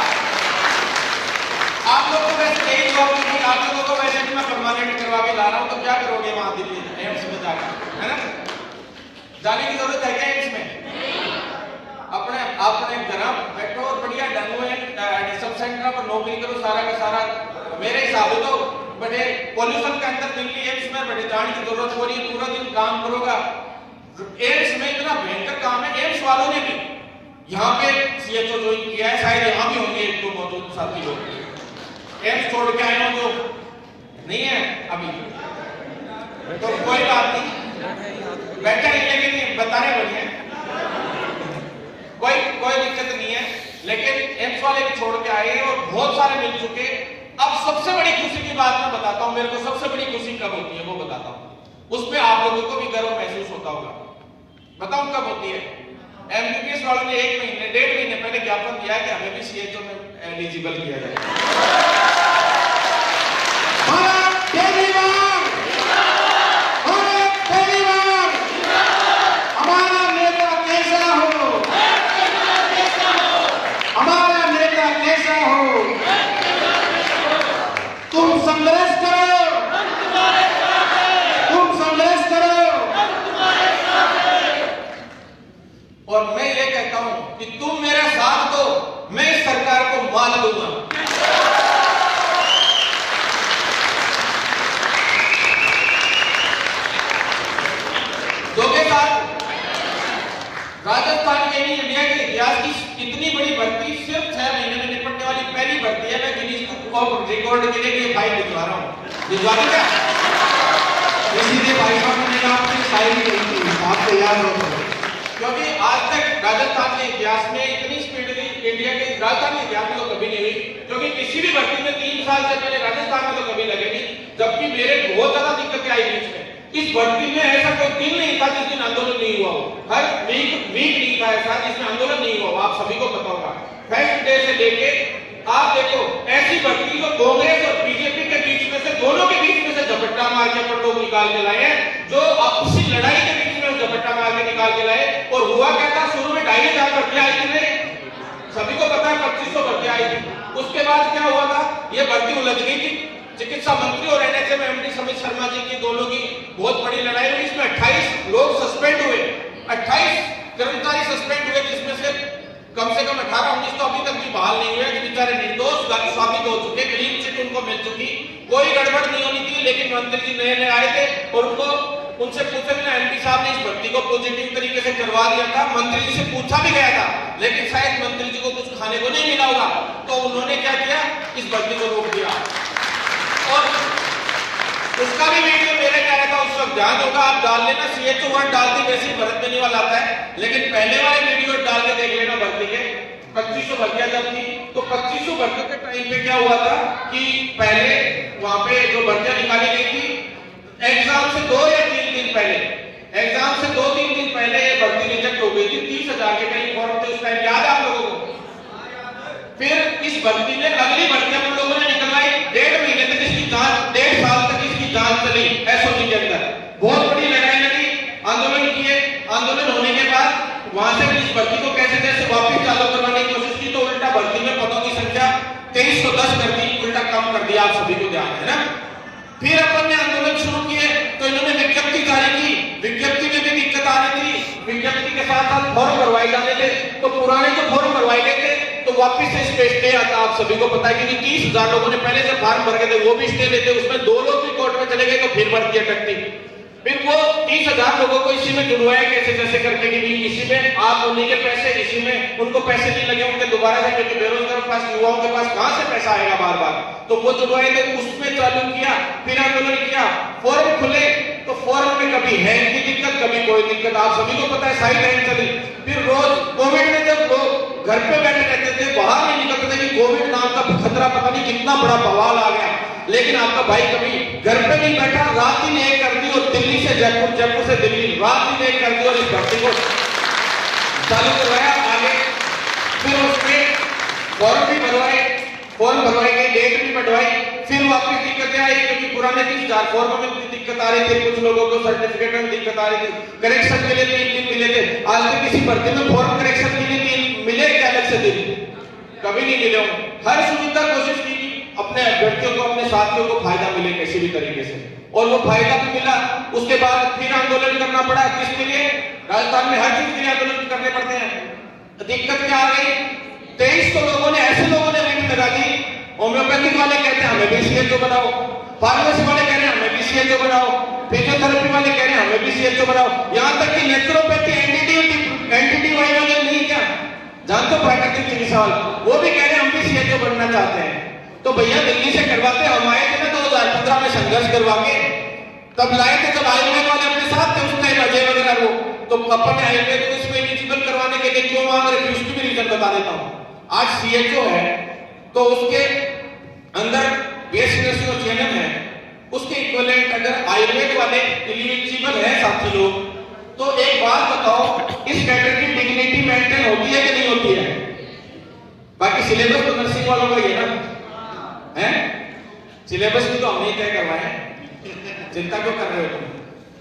आप लोग को वैसे यही जॉब नहीं, आप लोगों को वैसे भी मैं परमानेंट करवा के ला रहा हूँ, तो क्या करोगे वहां दिल्ली एम्स में जाकर, है ना? जाने की जरूरत है क्या एम्स में? अपने घर बैठो और बढ़िया सब सेंटर पर नौकरी करो, सारा का सारा। मेरे हिसाब से तो बड़े पॉल्यूशन के अंदर दिल्ली एम्स में बड़े जाने की जरूरत हो रही है। पूरा दिन काम करोगा एम्स में, इतना भयंकर काम है। एम्स वालों ने भी यहाँ पे सीएचओ ज्वाइन किया है, शायद यहाँ भी होंगे एक दो मौजूद साथी लोग। एम्स छोड़ के आए हो तो नहीं है अभी, तो कोई बात नहीं, बैठे नहीं, लेकिन बता रहे बढ़िया, कोई दिक्कत नहीं है। लेकिन एम्स वाले भी छोड़ के आए और बहुत सारे मिल चुके। अब सबसे बड़ी खुशी की बात मैं बताता हूँ, मेरे को सबसे बड़ी खुशी कब होती है वो बताता हूँ। उसमें आप लोगों को भी गर्व महसूस होता होगा। बताऊं कब होती है? एमबीबीएस वालों ने 1 महीने 1.5 महीने पहले ज्ञापन दिया है कि हमें भी सीएचओ में एलिजिबल किया जाए। संघर्ष करो, तुम संघर्ष करो। और मैं ये कहता हूं कि तुम मेरा साथ दो, मैं इस सरकार को माल दूंगा। दोगे साथ? राजस्थान के लिए इंडिया के इतिहास की इतनी बड़ी भर्ती सिर्फ 6 महीने में निपटने वाली पहली भर्ती है। मैं गिनीज बुक ऑफ रिकॉर्ड के लिए फाइल भिजवा रहा हूँ। भिजवा दूंगा? इसीलिए भाई साहब ने कहा आपने शायरी कही थी, आप तैयार हो। क्योंकि आज तक राजस्थान के इतिहास में इतनी स्पीडली इंडिया के राजस्थान के इतिहास में तो कभी नहीं हुई। क्योंकि किसी भी भर्ती में 3 साल से पहले राजस्थान में तो कभी लगेगी, जबकि मेरे बहुत ज्यादा दिक्कतें आई बीच में। इस भर्ती में ऐसा कोई दिन नहीं था जिस दिन आंदोलन नहीं हुआ हो। हर वीक नहीं था ऐसा जिसमें आंदोलन नहीं हुआ हो। आप सभी को पता होगा। फर्स्ट डे से लेके आप देखो ऐसी भर्ती को कांग्रेस और बीजेपी के बीच में से, दोनों के बीच में से झपट्टा मार के अपन लोग निकाल के लाए हैं, जो आपसी लड़ाई के बीच में झपट्टा मार के निकाल के लाए। और हुआ क्या था, शुरू में 2500 भर्ती आई थी, सभी को पता है 2500 भर्ती आई थी। उसके बाद क्या हुआ था, ये भर्ती उलझ गई थी। चिकित्सा मंत्री और एनएचएम एमडी समित शर्मा जी की दोनों की बहुत बड़ी लड़ाई हुई। इसमें 28 लोग सस्पेंड हुए, 28 कर्मचारी सस्पेंड हुए, जिसमें से कम से कम 18-19 तो अभी तक भी बहाल नहीं हुए, बेचारे निर्दोष साबित हो चुके, क्लीन चिट उनको मिल चुकी, कोई गड़बड़ नहीं होनी थी। लेकिन मंत्री जी नए आए थे और उनसे पूछे बिना एमपी साहब ने इस भर्ती को पॉजिटिव तरीके से करवा दिया था। मंत्री जी से पूछा भी गया था, लेकिन शायद मंत्री जी को कुछ खाने को नहीं मिला होगा, तो उन्होंने क्या किया, इस भर्ती को रोक दिया। और उसका भी वीडियो मेरे कह रहा था उस वक्त ध्यान होगा, आप डाल लेना, सीएचओ वर्ड डालते वैसे ही भरत बेनीवाल आता है। लेकिन पहले वाले वीडियो डाल के देख लेना भर्ती के। 2500 भर्तियां जब थी तो 2500 भर्तियों के टाइम पे क्या हुआ था कि पहले वहां पे जो भर्तियां निकाली गई थी, एग्जाम से 2 या 3 दिन पहले, एग्जाम से 2-3 दिन पहले ये भर्ती रिजेक्ट हो गई थी। 30,000 के करीब फॉर्म थे उस टाइम, याद है आप लोगों को? फिर इस भर्ती में अगली भर्ती हम लोगों ने निकलवाई। 1.5 महीने तक इसकी जांच, 1.5 साल तक इसकी जांच चली एसओजी के अंदर। बहुत बड़ी लड़ाई लगी, आंदोलन किए। आंदोलन होने के बाद वहां से इस भर्ती को कैसे कैसे वापस चालू करवाने की कोशिश की, तो उल्टा भर्ती में पदों की संख्या 2310 कर दी, उल्टा कम कर दिया। आप सभी को ध्यान है ना? फिर अपन ने आंदोलन शुरू किए तो इन्होंने विज्ञप्ति जारी की। विज्ञप्ति में भी दिक्कत आ रही थी, विज्ञप्ति के साथ साथ फॉर्म भरवाए जाने थे। तो पुराने जो फॉर्म भरवाए गए थे तो वापस से स्टे स्टे आता। आप सभी को पता है कि 30,000 लोगों ने पहले से फॉर्म भर के थे, वो भी स्टे लेते, उसमें 2 लोग भी कोर्ट में चले गए तो फिर भर्ती अटकती। फिर वो 30,000 लोगों को इसी में जुड़वाया कैसे जैसे करके कि इसी में आप उन्हीं के पैसे, इसी में उनको पैसे नहीं लगे, उनके दोबारा से क्योंकि बेरोजगार पास युवाओं के पास कहां से पैसा आएगा बार बार, तो वो जुड़वाए थे, उसमें चालू किया। फिर आंदोलन किया, फॉर्म खुले तो फॉर्म में कभी हैंग की दिक्कत, कभी कोई दिक्कत। आप सभी को पता है साइड लाइन चली। फिर रोज कोविड में जब लोग घर पे बैठे रहते थे, बाहर नहीं निकलते थे कि कोविड नाम का खतरा पता नहीं कितना बड़ा बवाल आ गया। लेकिन आपका भाई कभी घर पे नहीं बैठा, रात दिन एक कर दी और दिल्ली से जयपुर, जयपुर से दिल्ली, रात दिन एक कर दी और इस भर्ती को चालू करवाया आगे। फिर उसके फॉर्म भी भरवाए, फॉर्म भरवाए गए, डेट भी बढ़वाई, फिर वापस दिक्कतें आई क्योंकि पुराने 30,000 फॉर्म में दिक्कत आ रही थी, कुछ लोगों को सर्टिफिकेट में दिक्कत आ रही थी, करेक्शन के लिए 3 दिन मिले थे। आज तक किसी भर्ती में फॉर्म करेक्शन के लिए मिले क्या अलग से दिन? कभी नहीं मिले होंगे। हर सुविधा कोशिश की अपने अभ्यर्थियों को, अपने साथियों को फायदा मिले किसी भी तरीके से, और वो फायदा भी मिला। उसके बाद फिर आंदोलन करना पड़ा, किसके लिए? राजस्थान में हर चीज के लिए आंदोलन करने पड़ते हैं। दिक्कत क्या आ गई? 2300 लोगों ने, ऐसे लोगों ने रीट लगा दी। होम्योपैथिक वाले कहते हैं हमें भी सीएचओ बनाओ, फार्मेसी वाले कह रहे हैं हमें भी सीएचओ बनाओ, फिजियोथेरेपी वाले कह रहे हैं हमें भी सीएचओ बनाओ, यहाँ तक कि नेचुरोपैथी एंटिटी वाले नहीं क्या जानते, प्राकृतिक चिकित्सा वाले, वो भी कह रहे हैं हम भी सीएचओ बनना चाहते हैं। तो भैया दिल्ली से करवाते, हम आए थे ना 2015 में संघर्ष करवा के, तब लाए थे, जब आयुर्वेद वाले अपने साथ थे उस टाइम, अजय वगैरह वो, तो अपन ने आयुर्वेद को इसमें एलिजिबल करवाने के लिए क्यों मांग रहे थे उसकी भी रीजन बता देता हूँ। आज सीएचओ है तो उसके अंदर बीएससी नर्सिंग और जीएनएम है, उसके इक्विवेलेंट अगर आयुर्वेद वाले एलिजिबल है साथी लोग, तो एक बात बताओ, इस कैडर की डिग्निटी मेंटेन होती है कि नहीं होती है? बाकी सिलेबस तो नर्सिंग वालों का ही है ना, है? सिलेबस भी तो हमने तय करवाया है, चिंता क्यों कर रहे हो तुम?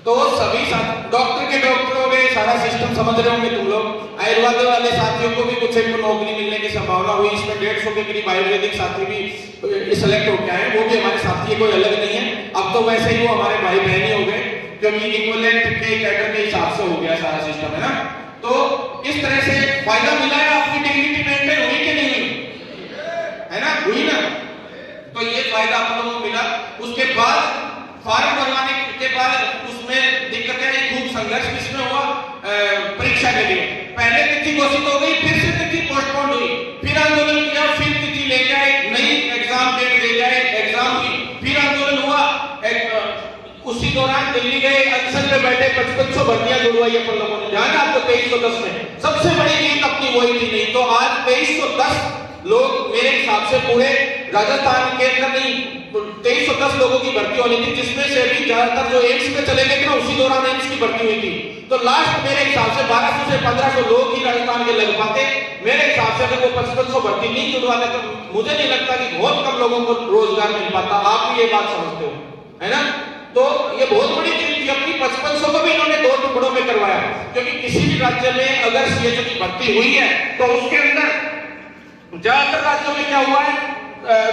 तो सभी साथ डॉक्टर के डॉक्टर हो गए, सारा सिस्टम समझ रहे होंगे तुम लोग। आयुर्वेद वाले साथियों को भी कुछ एक नौकरी मिलने की संभावना हुई, इसमें 150 के करीब आयुर्वेदिक साथी भी सिलेक्ट हो गया है, वो भी हमारे साथी है, कोई अलग नहीं है। अब तो वैसे ही वो हमारे भाई बहन ही हो गए, क्योंकि इक्विवेलेंट के कैडर के हिसाब से हो गया सारा सिस्टम, है ना? तो इस तरह से फायदा मिला है, आपकी डिग्निटी मेंटेन हुई कि नहीं हुई? है ना, हुई ना? तो ये फायदा आप लोगों को मिला। उसके बाद फॉर्म भरवाने के बाद उसमें दिक्कतें आई, खूब संघर्ष किसमें हुआ? परीक्षा के लिए पहले तिथि घोषित हो गई, फिर से तिथि पोस्टपोन हुई, फिर आंदोलन किया, फिर तिथि ले जाए, नई एग्जाम डेट ले जाए, एग्जाम हुई, फिर आंदोलन हुआ। उसी दौरान दिल्ली गए, अनशन में बैठे, 5500 भर्तियां जुड़वाई अपन लोगों ने, ध्यान है आपको? 2310 में सबसे बड़ी जीत अपनी वही थी। नहीं तो आज 2310 लोग मेरे हिसाब से पूरे राजस्थान के अंदर नहीं, 2310 लोगों की भर्ती होनी थी, जिसमें से भी ज्यादातर जो एम्स में चले गए थे ना, उसी दौरान एम्स की भर्ती हुई थी। तो लास्ट मेरे हिसाब से 1200 से 1500 लोग ही राजस्थान के लग पाते। मेरे हिसाब से अगर वो 5500 भर्ती नहीं जुड़वाते तो मुझे नहीं लगता कि बहुत कम लोगों को रोजगार मिल पाता। आप भी ये बात समझते हो, है ना? तो ये बहुत बड़ी चीज थी। अपनी 5500 को भी इन्होंने 2 टुकड़ों में करवाया, क्योंकि किसी भी राज्य में अगर सीएचओ की भर्ती हुई है तो उसके अंदर ज्यादातर राज्यों में क्या हुआ है,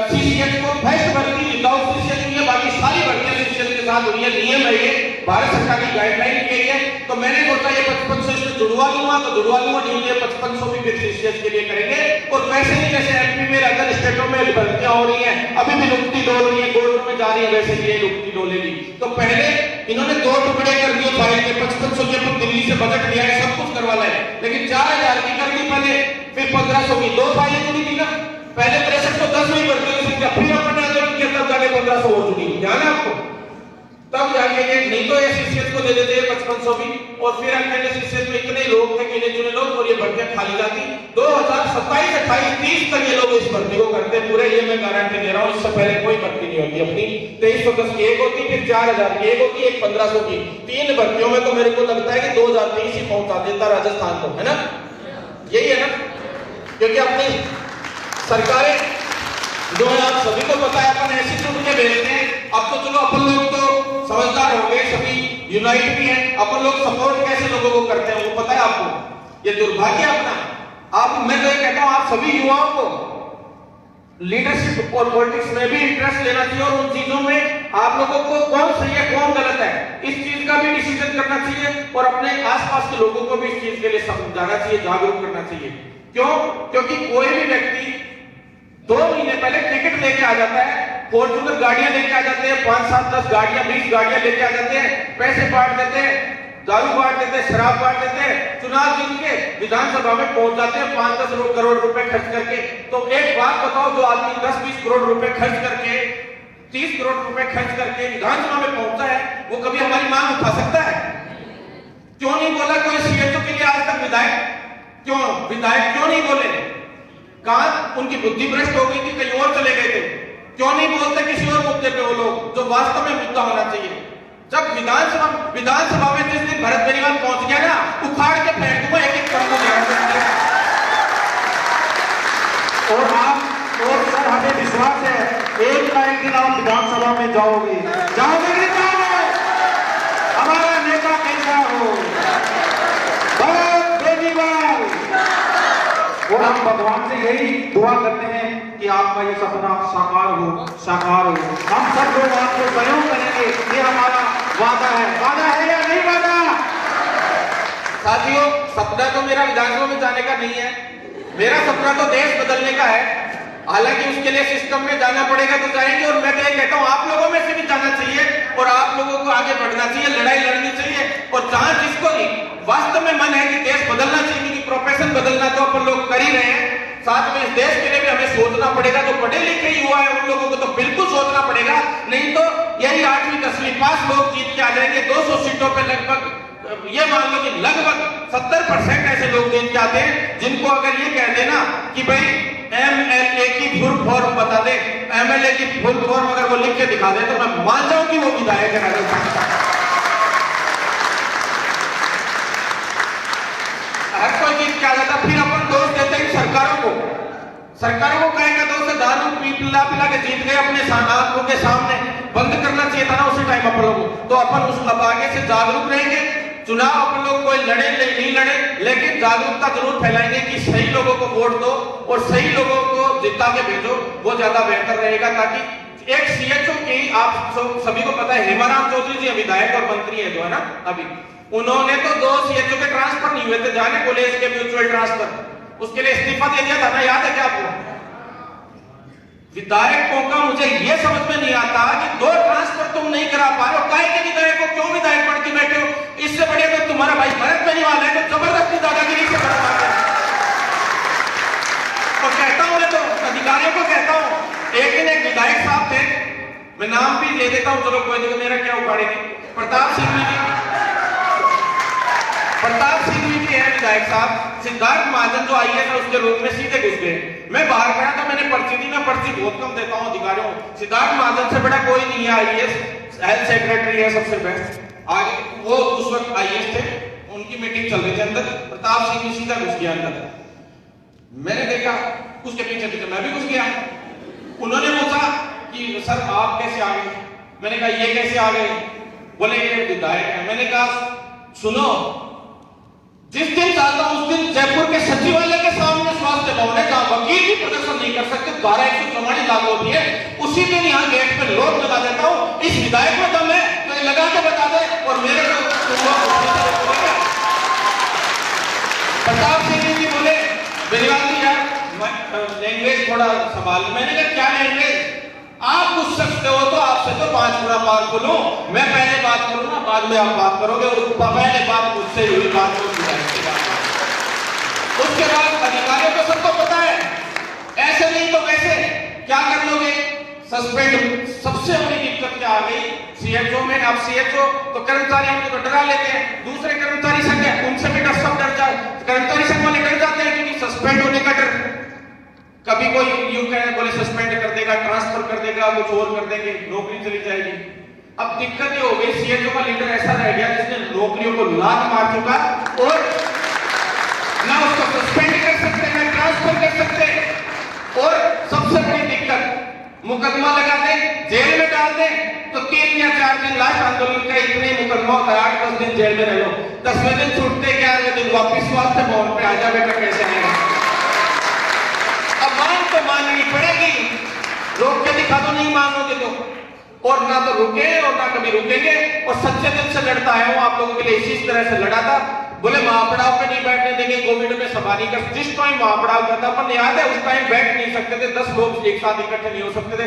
सीसीएच को फर्स्ट भर्ती विदाउट सीसीएच हुई है, बाकी सारी भर्तियां सीसीएच के साथ हुई है। नियम है ये, भारत सरकार की गाइडलाइन की है। तो मैंने सोचा ये 5500 इसमें जुड़वा लूंगा, तो जुड़वा लूंगा, नहीं ये 5500 भी फिर सीसीएच के लिए करेंगे। और वैसे ही जैसे एमपी में अदर स्टेटों में भर्तियां हो रही है, अभी भी लुकती डोल रही है, कोर्ट में जा रही है, वैसे ये लुकती डोलेगी। तो पहले इन्होंने 2 टुकड़े कर दिए फाइल के, 5500 के ऊपर दिल्ली से बजट लिया है, सब कुछ करवा लाए, लेकिन 4000 की कर दी पहले, फिर 1500 की 2 फाइलें जुड़ी थी ना, पहले 6310 में ही भर्ती हुई थी, फिर अपने आंदोलन किया, तब जाके 1500 हो चुकी, ध्यान है आपको? तब जाके ये, नहीं तो ये सीसीएच को दे देते 5500 भी, और फिर अकेले सीसीएच में इतने लोग थे, गिने चुने लोग, और ये भर्तियां खाली जाती। 2027, 28, 30 तक ये लोग इस भर्ती को करते पूरे, ये मैं गारंटी दे रहा हूँ। इससे पहले कोई भर्ती नहीं होती अपनी। 2310 की एक होती, फिर 4000 की एक होती, एक 1500 की, 3 भर्तियों में तो मेरे को लगता है कि 2023 ही पहुंचा देता राजस्थान को, है ना? यही है ना? क्योंकि अपनी सरकारें जो है, आप सभी को पता है, अपन ऐसी चुटकियां भेजते हैं। अब तो चलो अपन लोग तो समझदार हो गए, सभी यूनाइट भी हैं, अपन लोग सपोर्ट कैसे लोगों को करते हैं वो पता है आपको। ये दुर्भाग्य अपना, आप, मैं तो ये कहता हूं, आप सभी युवाओं को लीडरशिप और पॉलिटिक्स में भी इंटरेस्ट लेना चाहिए, और उन चीजों में आप लोगों को कौन सही है कौन गलत है इस चीज का भी डिसीजन करना चाहिए, और अपने आसपास के लोगों को भी इस चीज के लिए समझाना चाहिए, जागरूक करना चाहिए। क्यों? क्योंकि कोई भी व्यक्ति 2 महीने पहले टिकट लेके आ जाता है, फॉर्च्यूनर गाड़ियां लेके आ जाते हैं, 5, 7, 10 गाड़ियां, 20 गाड़ियां लेके आ जाते हैं, पैसे बांट देते हैं, दारू बांट देते हैं, शराब बांट देते हैं, चुनाव जीत के विधानसभा में पहुंच जाते हैं 5-10 करोड़ रुपए खर्च करके। तो एक बात बताओ, जो आदमी 10-20 करोड़ रुपए खर्च करके, 30 करोड़ रुपए खर्च करके विधानसभा में पहुंचा है, वो कभी हमारी मांग उठा सकता है? क्यों नहीं बोला कोई सीएचओ के लिए आज तक विधायक? क्यों नहीं बोले? कहां उनकी बुद्धि भ्रष्ट हो गई थी, कहीं और चले गए थे? क्यों नहीं बोलते किसी और मुद्दे पे वो लोग जो वास्तव में मुद्दा होना चाहिए? जब विधानसभा में जिस दिन भरत बेनीवाल पहुंच गया ना, उखाड़ के फेंक दूंगा एक एक कदम को। और सर हमें विश्वास है एक ना एक दिन आप विधानसभा में जाओगे कि नहीं जाओगे? हमारा नेता कैसा हो, भरत बेनीवाल। और हम भगवान से यही दुआ करते हैं कि आपका ये सपना साकार हो। हम सब लोग आपको सहयोग करेंगे, ये हमारा वादा है या नहीं वादा? साथियों, सपना तो मेरा विधानसभा में जाने का नहीं है, मेरा सपना तो देश बदलने का है। हालांकि उसके लिए सिस्टम में जाना पड़ेगा तो जाएंगे, और मैं तो ये कहता हूं आप लोगों में से भी जाना चाहिए और आप लोगों को आगे बढ़ना चाहिए, लड़ाई लड़नी चाहिए। और जहां जिसको वास्तव में मन है कि देश बदलना चाहिए, क्योंकि प्रोफेशन बदलना तो अपन लोग कर ही रहे हैं, साथ में इस देश के लिए भी हमें सोचना पड़ेगा। जो पढ़े लिखे युवा है उन लोगों को तो बिल्कुल सोचना पड़ेगा, नहीं तो यही 8वीं 10वीं पास लोग जीत के आ जाएंगे। 200 सीटों पे लगभग ये मान लो कि लगभग 70% ऐसे लोग जीत के आते हैं, जिनको अगर ये कह देना कि भाई MLA की फुल फॉर्म बता दे, MLA की फुल फॉर्म अगर वो लिख के दिखा दे तो मैं मान जाऊं कि वो विधायक है राजस्थान का। हर कोई जीत के आ जाता, फिर अपन दोष देते हैं सरकारों को कहेंगे दोस्त से दारू पिला के जीत गए, अपने आंखों के सामने बंद करना चाहिए था ना उसी टाइम अपन लोगों को। तो अपन उस अब आगे से जागरूक रहेंगे। चुनाव अपन लोग कोई लड़े नहीं लड़े, लेकिन जागरूकता जरूर फैलाएंगे कि सही लोगों को वोट दो और सही लोगों को जिता के भेजो, वो ज्यादा बेहतर रहेगा। ताकि एक CHO की आप सभी को पता है, हेमाराम चौधरी जी विधायक और मंत्री है जो है ना, अभी उन्होंने तो 2 CHO के ट्रांसफर नहीं हुए थे, जाने कॉलेज के म्यूचुअल ट्रांसफर, उसके लिए इस्तीफा दे दिया था ना, याद है क्या आपको? विधायकों का मुझे यह समझ में नहीं आता कि 2 ट्रांसफर तुम नहीं करा पा रहे हो, काहे के विधायक को क्यों विधायक बन के बैठे हो? इससे बढ़िया तो तुम्हारा भाई भरत बेनीवाल है, तो जबरदस्ती दादागिरी से बड़ा बात है। और कहता हूं, मैं तो अधिकारियों को कहता हूं, एक दिन एक विधायक साहब थे, मैं नाम भी ले देता हूं, चलो कोई नहीं, मेरा क्या उखाड़ेंगे, प्रताप सिंह जी है विधायक साहब। सिद्धार्थ महाजन जो IAS है उसके रूप में सीधे घुस गए। मैं बाहर गया था, मैंने पर्ची दी, मैं पर्ची बहुत कम देता हूं अधिकारियों को। सिद्धार्थ महाजन से बड़ा कोई नहीं है IAS, हेल्थ सेक्रेटरी है सबसे बेस्ट, आगे वो उस वक्त IAS थे, उनकी मीटिंग चल रही थी अंदर, प्रताप सिंह जी सीधा घुस गया अंदर। मैंने देखा उसके पीछे मैं भी घुस गया। उन्होंने पूछा कि सर आप कैसे आ गए? मैंने कहा ये कैसे आ गए? बोले ये विधायक है। मैंने कहा सुनो, जिस दिन चाहता हूं उस दिन जयपुर के सचिवालय के सामने स्वास्थ्य भवन है, जहां वकील भी प्रदर्शन नहीं कर सकते, 12/144 लागू होती है, उसी दिन यहाँ गेट पे लोड लगा देता हूं। इस विधायक में दम है तो ये लगा के बता दे, और मेरे को प्रताप सिंह जी बोले बेनीवाल जी यार लैंग्वेज थोड़ा संभाल। मैंने कहा क्या लैंग्वेज? आप पूछ सकते हो तो आपसे तो 5 गुना पावरफुल हूं, मैं पहले बात करूंगा, बाद में आप बात करोगे, पहले बात मुझसे हुई, बात को उसके बाद अधिकारियों को सबको पता है, ऐसे नहीं तो वैसे क्या कर लोगे? सस्पेंड। सबसे बड़ी दिक्कत क्या आ गई CHO में? अब CHO तो कर्मचारियों को डरा लेते हैं, दूसरे कर्मचारी संघ है उनसे भी सब डर जाए, कर्मचारी संघ वाले डर जाते हैं क्योंकि सस्पेंड होने का डर। कभी कोई यूं कहे बोले सस्पेंड कर देगा, ट्रांसफर कर देगा, कुछ और कर देंगे, नौकरी चली जाएगी। अब दिक्कत ये हो गई, CHO का लीडर ऐसा रह गया जिसने नौकरियों को लात मार चुका, और ना उसको सस्पेंड कर सकते, ना ट्रांसफर कर सकते, और सबसे बड़ी दिक्कत मुकदमा लगा दे, जेल में डाल दे तो 3 या 4 दिन लास्ट आंदोलन का इतने मुकदमा होता है, 8-10 दिन जेल में रह लो, 10वें दिन छूटते, 11वें दिन वापिस स्वास्थ्य भवन पे आ जा बेटा, कैसे आएगा? अब मान तो माननी पड़ेगी, रोक के दिखा दो, नहीं मानोगे तो, और ना तो रुके और ना कभी रुकेंगे, और सच्चे दिल से लड़ता है वो आप लोगों के लिए, इसी तरह से लड़ा था। बोले महापड़ाव पे नहीं बैठने देंगे, कोविड में सभा नहीं कर, जिस टाइम महापड़ाव करता अपन याद है उस टाइम बैठ नहीं सकते थे, 10 लोग एक साथ इकट्ठे नहीं हो सकते थे।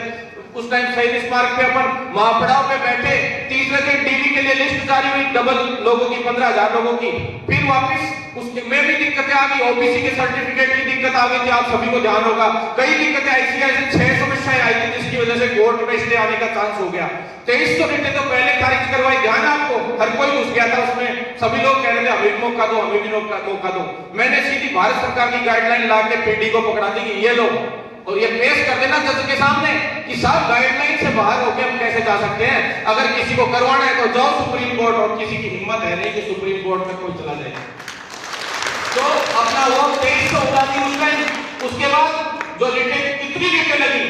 उस टाइम शहीद स्मारक पे अपन महापड़ाव पे बैठे, तीसरे दिन DD के लिए लिस्ट जारी हुई, डबल लोगों की, 15,000 लोगों की, फिर वापिस उसके में भी दिक्कतें आ गई, OBC के सर्टिफिकेट की दिक्कत आ गई थी, आप सभी को ध्यान होगा, कई दिक्कतें ऐसी 6 समस्याएं आई थी जिसकी वजह से कोर्ट में स्टे आने का चांस हो गया। 2300 रिटें तो पहले खारिज करवाई, ध्यान आपको, हर कोई घुस गया था उसमें, सभी लोग कह रहे थे हमें भी मौका दो, हमें भी मौका दो। मैंने सीधी भारत सरकार की गाइडलाइन ला के PD को पकड़ा दी कि ये लो, और ये पेश कर देना जज के सामने कि साहब गाइडलाइन से बाहर होकर हम कैसे जा सकते हैं। अगर किसी को करवाना है तो जाओ सुप्रीम कोर्ट, और किसी की हिम्मत है नहीं कि सुप्रीम कोर्ट में कोई चला जाए। तो अपना वो 2300 उड़ा दी उस टाइम। उसके बाद जो रिटेन कितनी रिटेन लगी,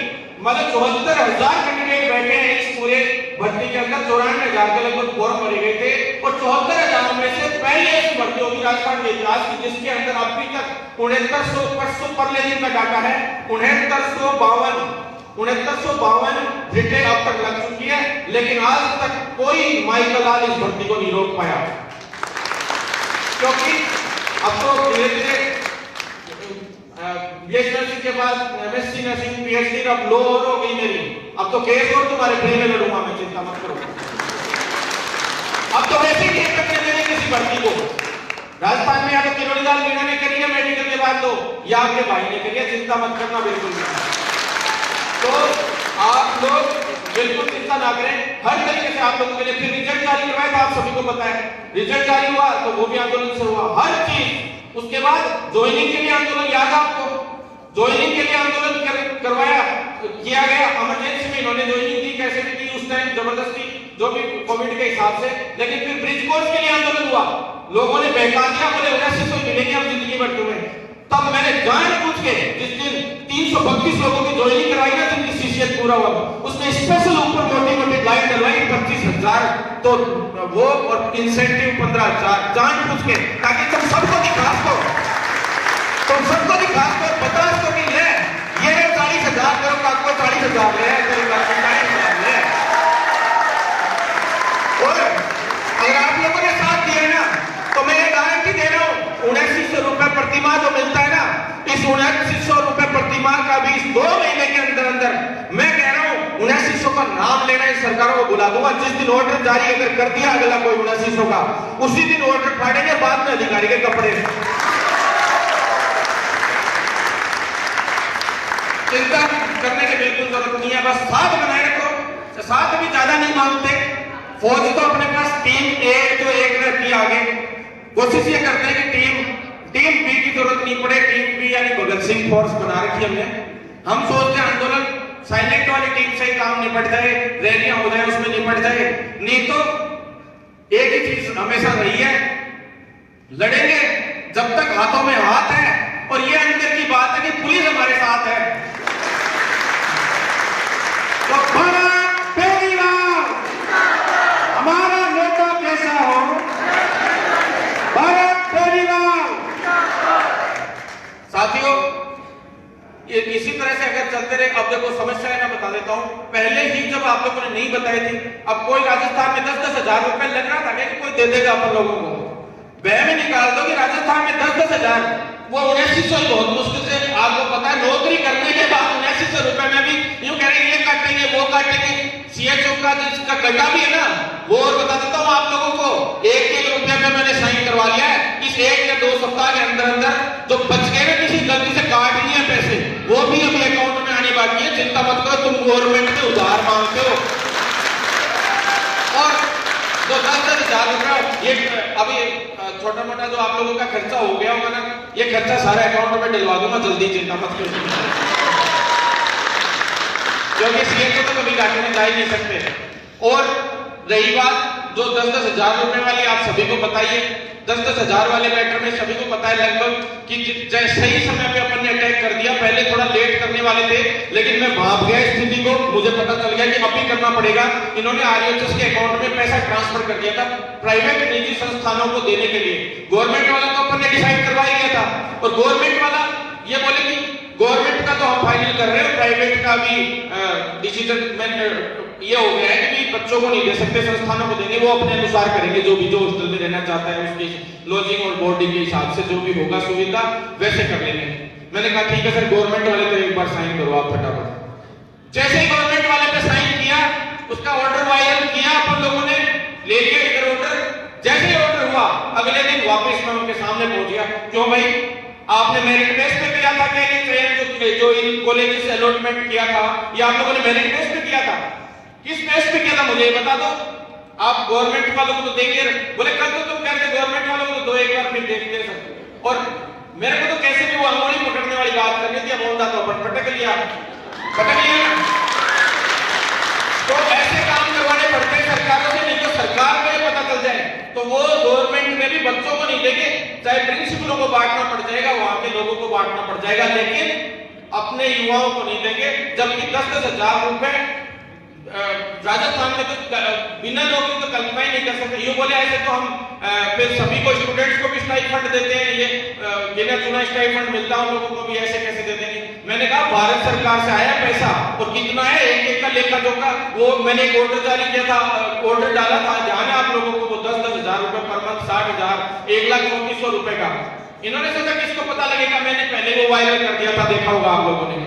मतलब 74,000 कैंडिडेट बैठे हैं इस पूरे भर्ती के अंदर, 94,000 के लगभग फॉर्म भरे गए थे, और 74,000 में से पहले ऐसी भर्ती होगी राजस्थान के इतिहास की जिसके अंदर अभी तक 6900 परले का डाटा है, 6952 रिटेन अब तक लग चुकी है, लेकिन आज तक कोई माइकलाल इस भर्ती को नहीं रोक पाया। क्योंकि अब तो धीरे धीरे बीएससी नर्सिंग के बाद एमएससी नर्सिंग, पीएचडी अब लो और हो गई मेरी, अब तो केस और तुम्हारे फ्री में लड़ूंगा मैं, चिंता मत करो। अब तो वैसे ही नहीं करने देंगे किसी भर्ती को। राजस्थान में या तो किरोड़ीलाल मीणा ने करी है मेडिकल के बाद, तो या आपके भाई ने करी है, चिंता मत करना बिल्कुल। तो आप लोग बिल्कुल चिंता ना करें, हर तरीके से आप लोगों के लिए। फिर रिजल्ट जारी करवाया था, आप सभी को पता है, रिजल्ट जारी हुआ तो वो भी आंदोलन से हुआ, हर चीज। उसके बाद ज्वाइनिंग के लिए आंदोलन, याद है आपको, ज्वाइनिंग के लिए आंदोलन करवाया किया गया। इमरजेंसी में इन्होंने ज्वाइनिंग दी, कैसे भी की उस टाइम, जबरदस्ती, जो भी कोविड के हिसाब से। लेकिन फिर ब्रिज कोर्स के लिए आंदोलन हुआ, लोगों ने बहका दिया, बोले 7900 मिलेंगे अब जिंदगी भर तुम्हें। तब मैंने जान पूछ के जिस दिन 332 लोगों की ज्वाइनिंग करवाई ना, जिनकी सीसीएल पूरा हुआ, उसमें स्पेशल ऊपर मोटी मोटी लाइन डलवाई 25,000 तो वो, और इंसेंटिव 15,000, जान पूछ के, ताकि तुम सबको दिखा सको, तुम सबको दिखा सको, बता सको कि ले ये 40,000 करो, आपको 40,000 ले, 40,000 ले। और अगर आप लोगों ने साथ दिया ना, तो मैं ये गारंटी दे रहा हूं, 7900 रुपए प्रति माह जो मिलता है ना, इस 7900 रुपए प्रति माह का भी इस 2 महीने के अंदर अंदर, मैं कह रहा हूं 7900 का नाम लेना इस सरकारों को बुला दूंगा। जिस दिन ऑर्डर जारी अगर कर दिया अगला कोई 7900 का, उसी दिन ऑर्डर फाड़ेंगे, बाद में अधिकारी के कपड़े। चिंता करने की बिल्कुल जरूरत नहीं है, बस साथ बनाए रखो। साथ भी ज्यादा नहीं मांगते, फौज तो अपने पास टीम ए तो एक रहती आगे, कोशिश ये करते हैं कि टीम बी की जरूरत नहीं पड़े। टीम बी यानी भगत सिंह फोर्स बना रखी हमने। हम सोचते हैं आंदोलन साइलेंट वाली टीम से ही काम निपट जाए, रैलियां हो जाए उसमें निपट जाए, नहीं तो एक ही चीज हमेशा रही है, लड़ेंगे जब तक हाथों में हाथ है। और ये अंदर की बात है कि पुलिस हमारे साथ है। तो भारत पहली बार हमारा नेता कैसा हो, भारत पहली बार। साथियों, ये इसी तरह से अगर चलते रहे, अब देखो समस्या है, मैं बता देता हूं, पहले ही जब आप लोगों ने नहीं बताई थी, अब कोई राजस्थान में 10-10 हजार रुपए लग रहा था कि कोई दे देगा अपन लोगों को, वह में निकाल दो कि राजस्थान में 10-10 हजार, वो 7900 बहुत मुश्किल से, आपको पता है नौकरी करने के बाद 7900 रुपए में भी यूं कह रहे हैं ये काटेंगे वो काटेंगे। सीएचओ का जिसका गड्ढा भी है ना, वो और बता देता हूं आप लोगों को, 1-1 रुपया में मैंने साइन करवा लिया है। इस 1 या 2 सप्ताह के अंदर अंदर जो बच गए ना, किसी गलती से काट लिए पैसे, वो भी अभी अकाउंट में आने बाकी है। चिंता मत करो, तुम गवर्नमेंट से उधार मांगते हो। और जो 10-10 हजार रुपया, ये अभी छोटा मोटा जो आप लोगों का खर्चा हो गया होगा ना, ये खर्चा सारे अकाउंट में डलवा दूंगा जल्दी, चिंता मत करो। क्योंकि सीएचओ तो कभी काटने जा ही नहीं सकते। और रही बात जो 10-10 हजार रुपए वाली, आप सभी को बताइए, 10-10 हजार वाले मैटर में सभी को पता है लगभग कि सही समय पे अपन ने अटैक कर दिया। पहले थोड़ा लेट करने वाले थे, लेकिन मैं भाप गया स्थिति को, मुझे पता चल गया कि अभी करना पड़ेगा। इन्होंने आरएचएस के अकाउंट में पैसा ट्रांसफर कर दिया था प्राइवेट निजी संस्थानों को देने के लिए। गवर्नमेंट वाला तो अपन ने डिसाइड करवा ही गया था, और गवर्नमेंट वाला ये बोले कि गवर्नमेंट का तो हम फाइनल कर रहे हैं, प्राइवेट का भी डिसीजन ये हो गया है कि बच्चों को नहीं दे सकते, संस्थानों को देंगे, वो अपने अनुसार करेंगे, जो भी जो हॉस्टल में रहना चाहता है उसकी लॉजिंग और बोर्डिंग के हिसाब से जो भी होगा सुविधा वैसे कर लेंगे। मैंने कहा ठीक है सर, गवर्नमेंट वाले पे एक बार साइन करो आप फटाफट। जैसे ही गवर्नमेंट वाले पे साइन किया, उसका ऑर्डर वायरल किया, अपन लोगों ने ले लिया इधर ऑर्डर। जैसे ही ऑर्डर हुआ, अगले दिन वापस मैं उनके सामने पहुंच गया, क्यों भाई आपने मेरिट बेस पे किया था क्या, ये जो इन कॉलेज से अलॉटमेंट किया था, ये आप लोगों ने मेरिट बेस पे किया था? किस बेस पे किया था मुझे बता दो। आप गवर्नमेंट वालों को तो देंगे, बोले कल तो तुम कहते गवर्नमेंट वालों को तो दो, एक बार फिर देख सकते। और मेरे को तो कैसे भी वो अंगुली पकड़ने वाली बात करनी थी, मोहनदास तो पटक लिया ना। तो ऐसे काम करवाने पड़ते हैं सरकारों से, नहीं तो सरकार को ये पता चल जाए तो वो गवर्नमेंट में भी बच्चों को नहीं देंगे, चाहे प्रिंसिपलों को बांटना पड़ जाएगा, वहां के लोगों को बांटना पड़ जाएगा, लेकिन अपने युवाओं को नहीं देंगे। जबकि 10-10 हजार रुपए राजस्थान में तो बिना नौकरी तो कल्पना ही नहीं कर सकते। ये बोले ऐसे तो हम फिर सभी को स्टूडेंट्स को भी स्टाइपेंड देते हैं, ये गिना चुना स्टाइपेंड मिलता है लोगों को भी, ऐसे कैसे देते हैं? मैंने कहा भारत सरकार से आया पैसा और कितना है, एक का लेखा जोखा, वो मैंने एक ऑर्डर जारी किया था, ऑर्डर डाला था, ध्यान है आप लोगों को, वो 10-10 हजार रुपए पर मंथ, 60,000, 1,29,000 रुपए का। इन्होंने सोचा किसको पता लगेगा, मैंने पहले वो वायरल कर दिया था, देखा होगा आप लोगों ने,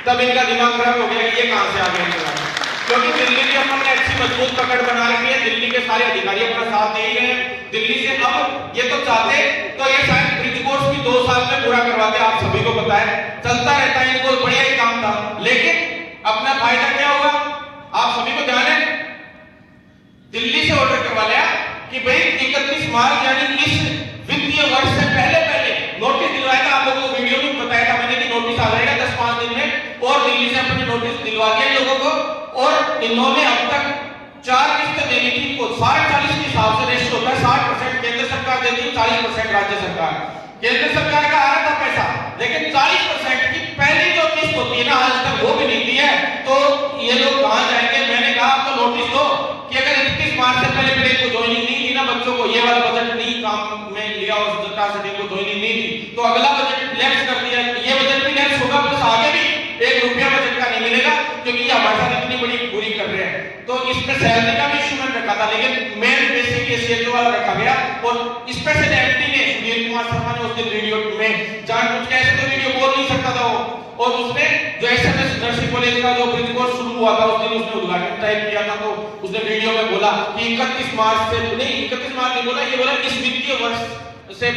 तब इनका दिमाग खराब हो गया कि ये कहां से आ गए। क्योंकि दिल्ली की अपन ने अच्छी मजबूत पकड़ बना रखी है, दिल्ली के सारे अधिकारी अपना साथ दे ही रहे हैं। दिल्ली से अब ये तो चाहते तो ये शायद ब्रिज कोर्स भी 2 साल में पूरा करवाते, आप सभी को पता है, चलता रहता है, इनको बढ़िया ही काम था, लेकिन अपना फायदा क्या हुआ आप सभी को ध्यान है, दिल्ली से ऑर्डर करवा लिया कि भाई 31 मार्च यानी इस वित्तीय वर्ष से पहले नोटिस दिलवाया था। आप लोगों को वीडियो में बताया था मैंने कि नोटिस आ जाएगा 10-5 दिन में, और दिल्ली से अपने नोटिस दिलवा दिया लोगों को, और इन्होंने अब तक 4 किस्तें देनी थी इनको, 40 के हिसाब से रेशियो होता है, 60% केंद्र सरकार देती है, 40% राज्य सरकार। केंद्र सरकार का आ रहा था पैसा, लेकिन 40% की पहली जो किस्त होती है ना, आज तक वो भी नहीं दी है, तो ये लोग कहां जाएंगे? मैंने कहा आपको नोटिस दो कि अगर 31 मार्च से पहले को ज्वाइनिंग नहीं दी ना बच्चों को, ये वाला बजट नहीं काम में लिया और सरकार से को ज्वाइनिंग नहीं दी, तो अगला बजट लैप्स कर दिया, ये बजट भी लैप्स होगा, प्लस आगे भी 1 रुपया बजट का नहीं मिलेगा, क्योंकि ये हमारे साथ इतनी बड़ी बुरी कर रहे हैं। तो इसमें सैलरी का भी इश्यू मैंने रखा था, लेकिन मेन बेसिक ये सीएल वाला रखा गया, और स्पेशल एमडी ने सुनील कुमार शर्मा ने उस दिन वीडियो में जानबूझ के ऐसे तो वीडियो बोल नहीं सकता था वो, और उसने जो एसएमएस नर्सिंग कॉलेज का जो ब्रिज कोर्स शुरू हुआ था उस दिन उसने उद्घाटन टाइप किया था, तो उसने वीडियो में बोला कि 31 मार्च से नहीं, 31 मार्च नहीं बोला, ये बोला इस वित्तीय वर्ष से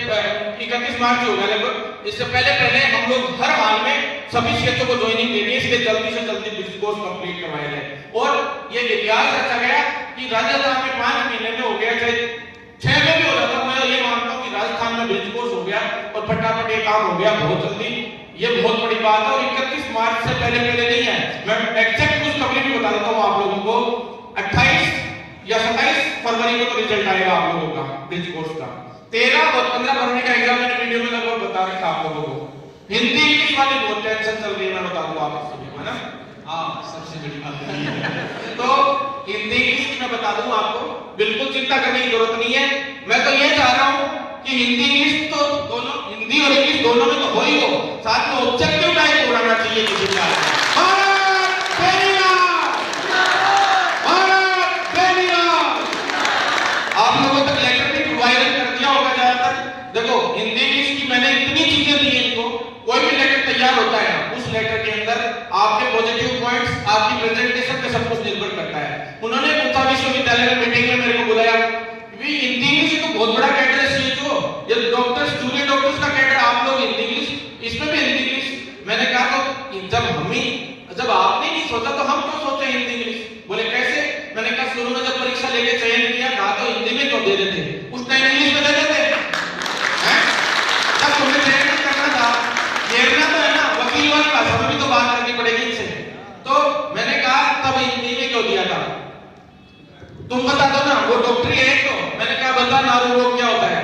31 मार्च हो गया लगभग, इससे पहले हम लोग हर हाल में सभी सीएचओ को ज्वाइनिंग देनी है, इसलिए जल्दी से जल्दी ब्रिज कोर्स कंप्लीट करवाया जाए। और ये इतिहास रचा गया कि राजस्थान में 5 महीने में हो गया, चाहे 6 में भी हो जाता, मैं ये मानता हूँ कि राजस्थान में ब्रिज कोर्स हो गया और फटाफट ये काम हो गया बहुत जल्दी, ये बहुत बड़ी बात है। और 31 मार्च से पहले नहीं है, मैं एग्जैक्ट कुछ कभी भी बता देता हूँ आप लोगों को, 28 या 27 फरवरी को तो रिजल्ट आएगा आप लोगों का ब्रिज कोर्स का, 13 और 15 फरवरी का एग्जाम मैंने वीडियो में लगभग बता रखा आप लोगों को। हिंदी इंग्लिश वाली बहुत टेंशन चल रही है, मैं बता दूं आप सभी को, है ना? हाँ, सबसे बड़ी बात है तो हिंदी इंग्लिश की मैं बता दूं आपको, बिल्कुल चिंता करने की जरूरत नहीं है। मैं तो ये चाह रहा हूं कि हिंदी इंग्लिश तो दोनों, हिंदी और इंग्लिश दोनों में तो हो ही हो, साथ में ऑब्जेक्टिव टाइप होना चाहिए किसी का। आप लोगों तक लेटर भी वायरल कर दिया होगा ज्यादातर। देखो हिंदी इंग्लिश की मैंने इतनी चीजें दी है इनको, कोई भी लेटर तैयार होता है उस लेटर के अंदर आपके पॉजिटिव पॉइंट्स, आपकी प्रेजेंटेशन पे सब कुछ निर्भर करता है। उन्होंने पूछा विश्वविद्यालय में मीटिंग में मेरे को बुलाया, हिंदी इंग्लिश तो बहुत बड़ा कैडर है सीएचओ, ये डॉक्टर्स जूनियर डॉक्टर्स का कैडर, आप लोग हिंदी इंग्लिश, इसमें भी हिंदी इंग्लिश। मैंने कहा तो जब आपने नहीं सोचा तो हम क्यों सोचे हिंदी इंग्लिश? बोले कैसे? मैंने कहा शुरू में जब परीक्षा लेके चयन किया था तो हिंदी में क्यों दे देते, उस टाइम इंग्लिश में दे देते हैं। जब तुम्हें चयन करना था, घेरना तो है ना, वकील वाली भाषा में भी तो बात करनी पड़ेगी इनसे, तो मैंने कहा तब हिंदी में क्यों दिया था, तुम बता दो ना, वो डॉक्टरी है तो। मैंने कहा बता नारू रोग क्या होता है,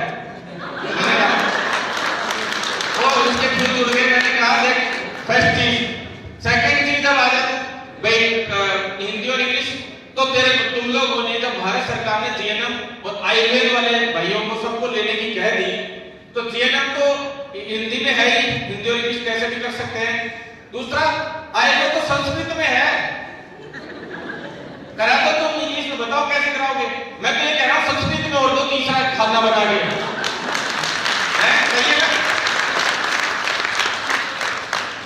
और उसके फिर जुड़ गए। मैंने कहा देख फर्स्ट चीज, सेकंड चीज जब आ जाती भाई हिंदी और इंग्लिश, तो तुम लोगों ने जब भारत सरकार ने जीएनएम और आयुर्वेद वाले भाइयों को सबको लेने की कह दी, तो जीएनएम तो हिंदी में है ही, हिंदी और इंग्लिश कैसे भी कर सकते हैं। दूसरा आयुर्वेद तो संस्कृत में है, करा तो तुम इंग्लिश में बताओ कैसे कराओगे? मैं तो ये कह रहा हूं संस्कृत में और दो तीसरा खाना बना के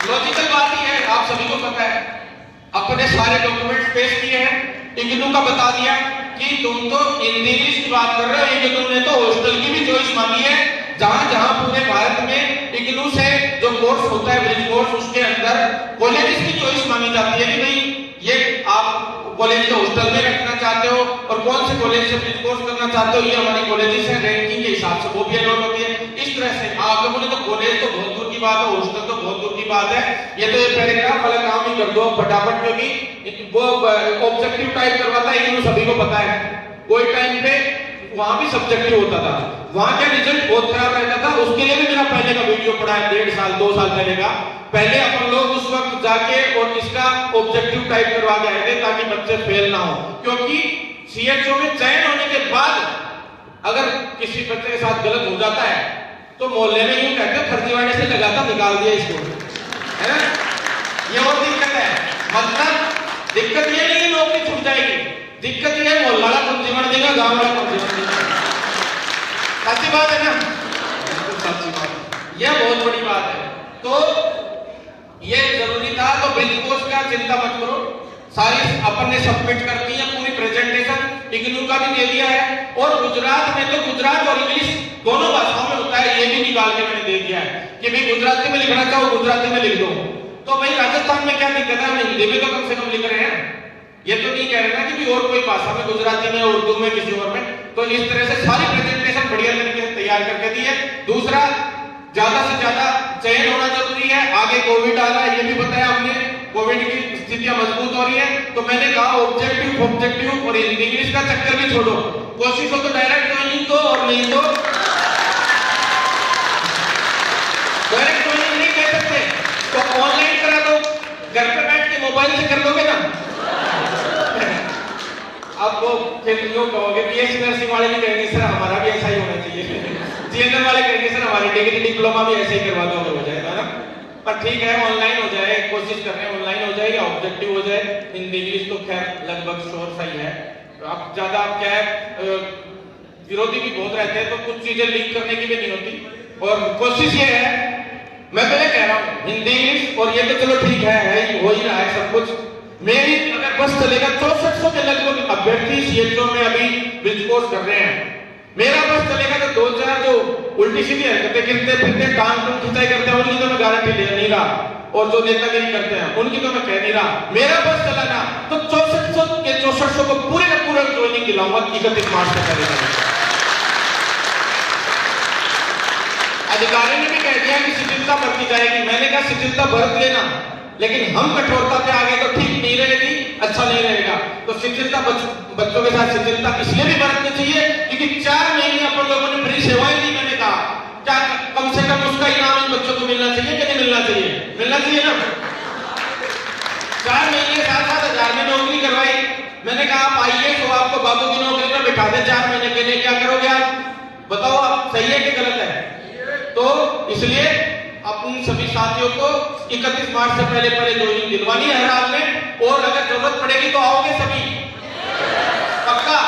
लॉजिकल बात ही है, आप सभी को पता है। अपने सारे डॉक्यूमेंट्स पेश किए हैं, इग्नू का बता दिया कि तुम तो हिंदी इंग्लिश की बात कर रहे हो, इग्नू ने तो हॉस्टल की भी चॉइस मांगी है, जहां जहां पूरे भारत में इग्नू से जो कोर्स होता है ब्रिज कोर्स, उसके अंदर कॉलेजेस की चॉइस मांगी जाती है कि भाई ये आप कॉलेज के हॉस्टल में रखना चाहते हो और कौन से कॉलेज से ब्रिज कोर्स करना चाहते हो, ये हमारी कॉलेजेस हैं, रैंकिंग के हिसाब से वो भी अलॉट होती है। इस तरह से आप लोगों ने तो कॉलेज तो बहुत दूर की बात है, हॉस्टल तो बहुत दूर की बात है, ये तो ये पैराग्राफ वाला काम ही कर दो फटाफट, क्योंकि वो ऑब्जेक्टिव टाइप करवाता है, ये सभी को पता है। कोई टाइम पे वहां भी सब्जेक्टिव होता था, वहां का रिजल्ट बहुत खराब रहता था। उसके लिए भी मेरा पहले का वीडियो पड़ा है, 1.5 साल 2 साल पहले का। पहले अपन लोग उस वक्त जाके और इसका ऑब्जेक्टिव टाइप करवा के आए थे ताकि बच्चे फेल ना हो, क्योंकि सीएचओ में चयन होने के बाद अगर किसी बच्चे के साथ गलत हो जाता है तो मोहल्ले में यूं कहते हैं फर्जीवाड़े से लगाता निकाल दिया इसको, है ना। ये और दिक्कत है, मतलब दिक्कत ये नहीं नौकरी छूट जाएगी, दिक्कत ये है मोहल्ला का फर्जीवाड़ा देगा, गांव वाला फर्जीवाड़ा देगा। सच्ची बात है ना, सच्ची बात, यह बहुत बड़ी बात है। तो ये जरूरी था। तो ब्रिज कोर्स का चिंता मत करो, सारी अपन ने सबमिट कर दी है, पूरी प्रेजेंटेशन इग्नू का भी दे दिया है। और गुजरात में तो गुजरात और इंग्लिश दोनों भाषाओं में होता है, ये भी निकाल के मैंने दे दिया है कि भाई गुजराती में लिखना चाहो गुजराती में लिख दो। तो भाई राजस्थान में क्या दिक्कत है, हम हिंदी में तो कम से कम लिख रहे हैं, ये तो नहीं कह रहे ना कि और कोई भाषा में, गुजराती में, उर्दू में, किसी और में। तो इस तरह से सारी प्रेजेंटेशन बढ़िया तरीके से तैयार करके दी है। दूसरा, ज्यादा से ज्यादा चयन होना जरूरी है। आगे कोविड आ रहा है, ये भी बताया हमने, कोविड की स्थितियां मजबूत हो रही है। तो मैंने कहा ऑब्जेक्टिव और इंग्लिश का चक्कर भी छोड़ो, कोशिश हो तो डायरेक्ट ज्वाइनिंग दो, और नहीं तो डायरेक्ट ज्वाइनिंग नहीं कह सकते तो ऑनलाइन करा दो, घर पे बैठ के मोबाइल से कर दोगे ना। अब वो फिर यूं कहोगे, बीएससी नर्सिंग वाले भी कहेंगे सर हमारा भी ऐसा ही होना चाहिए, जीएनएम वाले कहेंगे सर हमारी डिग्री डिप्लोमा भी ऐसे ही करवा दो, हो जाएगा ना। पर ठीक है, ऑनलाइन हो जाए, कोशिश कर रहे हैं ऑनलाइन हो जाए या ऑब्जेक्टिव हो जाए। हिंदी इंग्लिश तो खैर लगभग श्योर सही है। अब ज्यादा क्या है, विरोधी भी बहुत रहते हैं, तो कुछ चीजें लीक करने की भी नहीं होती। और कोशिश ये है, मैं तो ये कह रहा हूँ हिंदी इंग्लिश, और ये तो चलो ठीक है हो ही रहा है सब कुछ। मेरी अगर बस चलेगा, 6400 के लगभग अभ्यर्थी सीएचओ में अभी ब्रिज कोर्स कर रहे हैं। मेरा बस चलेगा तो 2-4 जो उल्टी सीधी हरकतें गिरते फिरते टांग खिंचाई करते हैं, उनकी तो मैं गारंटी ले नहीं रहा, और जो नेतागिरी करते हैं उनकी तो मैं कह नहीं रहा। मेरा बस चला ना तो 6400 के 6400 को पूरे का पूरा ज्वाइनिंग दिलाऊंगा 31 मार्च से पहले। अधिकारी ने भी कह दिया कि शिथिलता बरती जाएगी। मैंने कहा शिथिलता बरत लेना, लेकिन हम कठोरता पे आ गए तो ठीक नहीं रहेगी, अच्छा नहीं रहेगा। तो शिथिलता बच्चों के साथ शिथिलता इसलिए भी बरतनी चाहिए क्योंकि 4 महीने अपन लोगों ने फ्री सेवाएं दी। मैंने कहा क्या कम से कम उसका इनाम इन बच्चों को मिलना चाहिए कि नहीं मिलना चाहिए? मिलना चाहिए ना। 4 महीने 7-7 हजार में नौकरी करवाई। मैंने कहा आप आइए तो आपको बाबू की नौकरी में बिठा दे 4 महीने के लिए, क्या करोगे आप बताओ? आप सही है कि गलत है? तो इसलिए अपने सभी साथियों को 31 मार्च से पहले ज्वाइनिंग दिलवानी है हर हाल में। और अगर जरूरत पड़ेगी तो आओगे सभी, पक्का।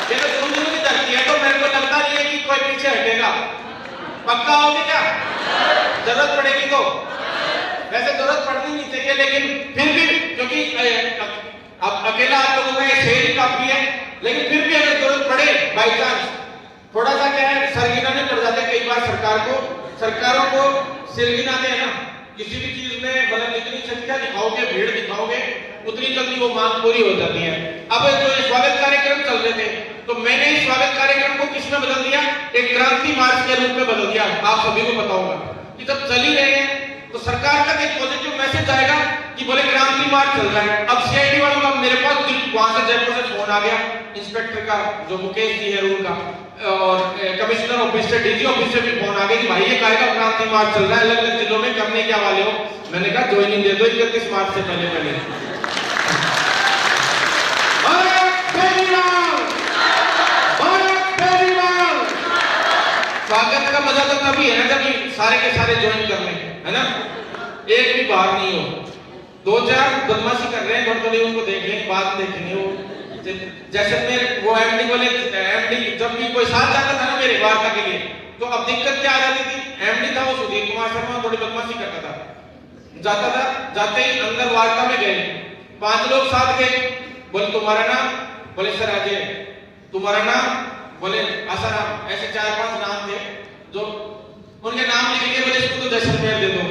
ये तो झुंझुनू की धरती है, तो मेरे को लगता नहीं है कि कोई पीछे हटेगा। पक्का आओगे क्या? जरूरत पड़ेगी तो। वैसे जरूरत पड़नी नहीं चाहिए, लेकिन फिर भी क्योंकि अब अकेला आप लोगों का ये शहर ही काफी है, लेकिन फिर भी अगर जरूरत पड़े बाई चांस, थोड़ा सा क्या है सरगिनाने पड़ जाते हैं कई बार सरकारों को सिरगिनाते हैं ना किसी भी चीज में। मतलब जितनी संख्या दिखाओगे, भीड़ दिखाओगे, उतनी जल्दी वो मांग पूरी हो जाती है। अब जो स्वागत कार्यक्रम चल रहे थे, तो मैंने इस स्वागत कार्यक्रम को किसमें बदल दिया? एक क्रांति मार्च के रूप में बदल दिया। आप सभी को पता होगा कि जब चल ही रहे हैं तो सरकार तक एक पॉजिटिव मैसेज आएगा कि बोले क्रांति मार्च चल रहा है। अब सीआईडी वालों का मेरे पास वहां से जयपुर से फोन आ गया, इंस्पेक्टर का जो मुकेश जी है उनका, और कमिश्नर ऑफिस से, डीजी ऑफिस से भी फोन आ गया कि भाई ये कायदा क्रांति मार्च चल रहा है, अलग अलग जिलों में करने क्या वाले हो? मैंने कहा ज्वाइनिंग दे दो 31 मार्च से पहले। स्वागत का मजा तो तभी है ना जब सारे के सारे ज्वाइन कर लें, है ना। एक भी बाहर नहीं हो, 2-4 बदमाशी कर रहे हैं, थोड़ी उनको देख लें, बात देखेंगे। वो जैसे मेरे वो एमडी बोले, एमडी जब भी कोई साथ जाता था ना मेरे वार्ता के लिए, तो अब दिक्कत क्या आ जाती थी? एमडी था वो सुधीर कुमार शर्मा, थोड़ी बदमाशी करता था, जाता था, जाते ही अंदर वार्ता में गए, 5 लोग साथ गए, बोले तुम्हारा नाम? बोले सर अजय। तुम्हारा नाम? बोले आसाराम। ऐसे 4-5 नाम थे जो उनके नाम लिख के बोले इसको तो जैसलमेर दे दो,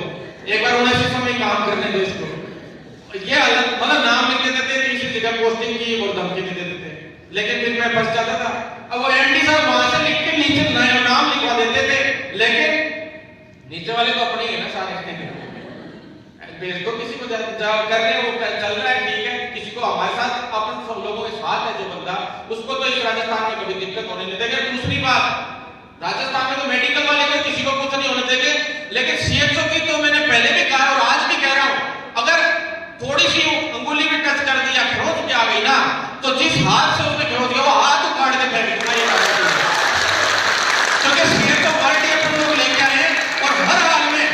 एक बार 79 में काम करने दो इसको। ये अलग मतलब नाम लिख देते थे, तीसरी जगह पोस्टिंग की और धमकी दे देते थे, लेकिन फिर मैं फंस जाता था। अब वो एमडी साहब वहां से लिख के नीचे नाम लिखवा देते थे, नीचे वाले तो अपने ही है ना सारे, भेज दो किसी को, कर रहे हैं वो चल रहा है, ठीक है। किसी को हमारे साथ, अपन सब लोगों के साथ है जो बंदा, उसको तो इस राजस्थान में कभी दिक्कत होने नहीं देंगे। दूसरी बात, राजस्थान में तो मेडिकल वाले को किसी को कुछ नहीं होने देंगे, लेकिन सीएचओ की तो मैंने पहले भी कहा और आज भी कह रहा हूं, अगर थोड़ी सी अंगुली में टच कर दिया, खरोंच के आ गई ना, तो जिस हाथ से उसने खरोंच किया वो हाथ उखाड़ के फेंक देना, ये बात है। क्योंकि सीएचओ पार्टी अपन लोग लेके आए हैं और हर हाल में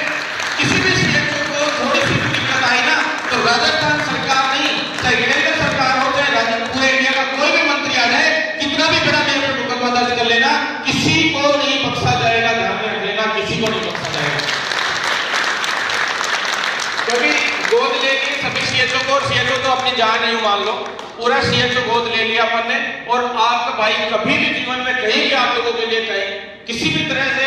किसी भी सीएचओ को थोड़ी सी दिक्कत आई ना, तो राजस्थान सरकार नहीं, चाहे केंद्र सरकार हो, चाहे पूरे इंडिया का कोई भी मंत्री आ जाए, कितना भी बड़ा मेरे पर मुकदमा दर्ज कर लेना, किसी को नहीं बख्शा जाएगा। ध्यान में रख लेना, किसी को नहीं बख्शा जाएगा। क्योंकि गोद ले ली सभी सीएचओ को, और सीएचओ तो अपनी जान नहीं मान लो, पूरा सीएचओ गोद ले लिया अपन ने। और आपका भाई कभी भी जीवन में कहीं भी आप लोगों के लिए कहीं किसी भी तरह से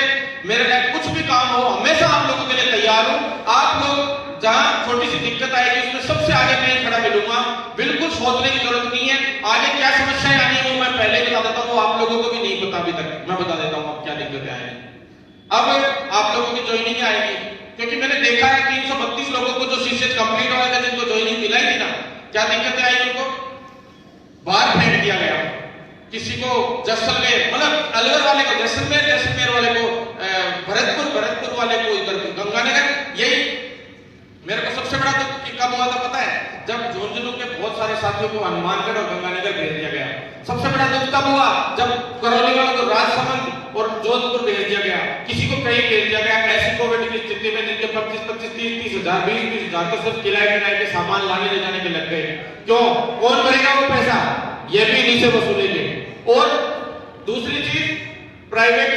मेरे लिए कुछ भी काम हो, हमेशा आप लोगों के लिए तैयार हूं। आप लोग जहां छोटी सी दिक्कत आएगी उसमें सबसे आगे मैं खड़ा मिलूंगा, बिल्कुल सोचने की जरूरत नहीं है। आगे क्या समस्याएं आनी है वो मैं पहले ही बता देता हूं, आप लोगों को भी नहीं पता अभी तक, मैं बता देता हूं अब क्या दिक्कतें आएंगी। अब आप लोगों की ज्वाइनिंग आएगी, क्योंकि मैंने देखा है 332 लोगों को जो सीसीएच कंप्लीट हुआ था, जिनको ज्वाइनिंग मिलाई थी ना, क्या दिक्कतें आई, उनको बाहर फेंक दिया गया। किसी को जैसलमेर, मतलब अलवर वाले को जैसलमेर, जैसलमेर वाले को भरतपुर, भरतपुर वाले को इधर गंगानगर। यही मेरे को सबसे बड़ा दुख कब हुआ था पता है, जब झुंझुनू के बहुत सारे साथियों को हनुमानगढ़ और गंगानगर भेज दिया गया। सबसे बड़ा दुख तब हुआ जब करौली वालों को राजसमंद और जोधपुर भेज दिया गया, किसी को कहीं भेज दिया गया। ऐसी कोविड की स्थिति में जिनके 25-25, 30-30 हजार, 20-20 हजार तो सिर्फ किराए के सामान लाने ले जाने के लग गए। क्यों? कौन भरेगा वो पैसा? ये भी इन्हीं से वसूलेंगे। और दूसरी चीज, प्राइवेट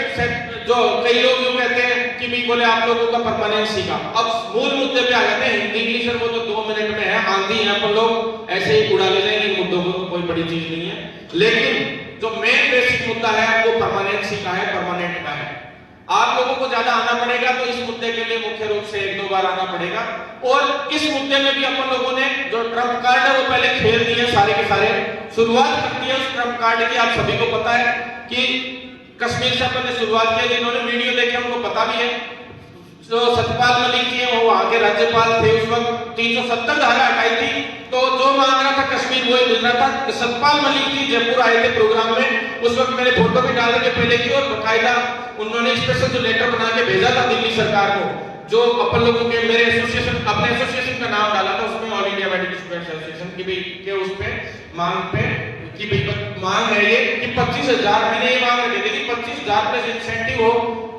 जो कई लोग जो कहते हैं कि भी बोले आप लोगों का परमानेंसी का, अब मूल मुद्दे पे आ जाते हैं। हिंदी इंग्लिश वो तो 2 मिनट में है, आंधी है, अपन लोग ऐसे ही उड़ा ले जाएंगे मुद्दों को, कोई बड़ी चीज नहीं है। लेकिन जो मेन बेसिक मुद्दा है वो परमानेंसी का है, परमानेंट का है। आप लोगों को ज्यादा आना पड़ेगा, तो इस मुद्दे के लिए मुख्य रूप से 1-2 बार आना पड़ेगा। और इस मुद्दे में भी अपन लोगों ने जो ट्रम्प कार्ड है वो पहले खेल दिए सारे के सारे। शुरुआत करती है उस ट्रम्प कार्ड की, आप सभी को पता है कि कश्मीर से अपन ने शुरुआत की। जिन्होंने वीडियो देखे उनको पता भी है, जो सत्यपाल मलिक जी हैं वो वहां के राज्यपाल थे उस वक्त, 370 धारा हटाई थी, तो जो मांग रहा था कश्मीर वही मिल रहा था। सत्यपाल मलिक जी जयपुर आए थे प्रोग्राम में, उस वक्त मैंने फोटो भी डालने के पहले की, और बकायदा उन्होंने स्पेशल जो लेटर बना के भेजा था दिल्ली सरकार को, जो अपन लोगों के मेरे एसोसिएशन, अपने एसोसिएशन का नाम डाला था उसमें, all India medical students association की भी के उस पे मांग पे कि भाई मांग है ये कि 25,000, मैंने ये मांग रखी थी कि 25,000 प्लस इंसेंटिव हो,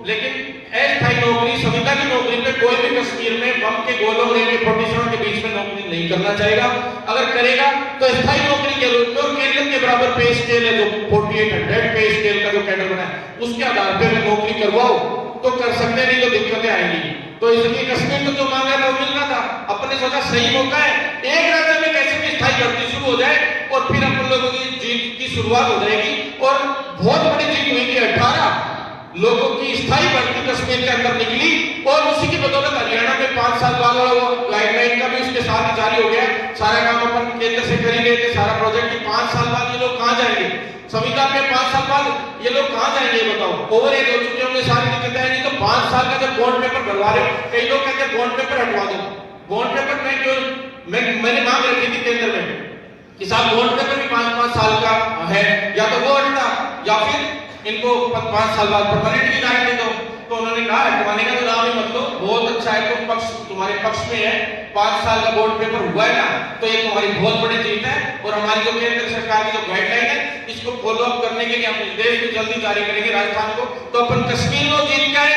लेकिन अस्थायी नौकरी, संविदा की नौकरी पे कोई भी कश्मीर में बम के गोलों और AK-47 के बीच में नौकरी नहीं करना चाहेगा। अगर करेगा तो स्थायी नौकरी के रूप में, और केंद्र के बराबर पे स्केल है जो 4800 पे स्केल का जो कैडर बना है उसके आधार पे नौकरी करवाओ तो कर सकते, नहीं तो दिक्कतें आएंगी। तो इसलिए कश्मीर को जो मांगा था वो मिल रहा था। अपने सोचा सही मौका है, एक राज्य में कैसे भी स्थायी भर्ती शुरू हो जाए और फिर अपन लोगों की जीत की शुरुआत हो जाएगी। और बहुत बड़ी जीत हुई कि 18 लोगों की स्थायी भर्ती कश्मीर के अंदर निकली, और उसी की बदौलत हरियाणा में 5 साल बाद वाला वो गाइडलाइन का भी उसके साथ ही जारी हो गया। सारा काम अपन केंद्र से कर ही गए थे, सारा प्रोजेक्ट की 5 साल बाद ये लोग कहां जाएंगे, संविदा पे 5 साल बाद ये लोग कहां जाएंगे बताओ? ओवर एज हो चुके होंगे, सारी दिक्कतें आएंगी। तो 5 साल का जब बॉन्ड पेपर भरवा रहे हो, कई लोग कहते हैं बॉन्ड पेपर हटवा दो। बॉन्ड पेपर में क्यों, मैंने मांग रखी थी केंद्र में कि साहब बॉन्ड पेपर भी 5-5 साल का है, या तो वो हटता या फिर इनको 5 साल बाद परमानेंट की राइट दे दो। तो उन्होंने कहा हटवाने का तो नाम ही मत लो, बहुत अच्छा है, तुम पक्ष तुम्हारे पक्ष में है, 5 साल का बोर्ड पेपर हुआ है ना, तो ये तुम्हारी बहुत बड़ी जीत है। और हमारी जो केंद्र सरकार की जो गाइडलाइन है इसको फॉलो अप करने के लिए हम निर्देश भी जल्दी जारी करेंगे राजस्थान को। तो अपन कश्मीर में जीत गए,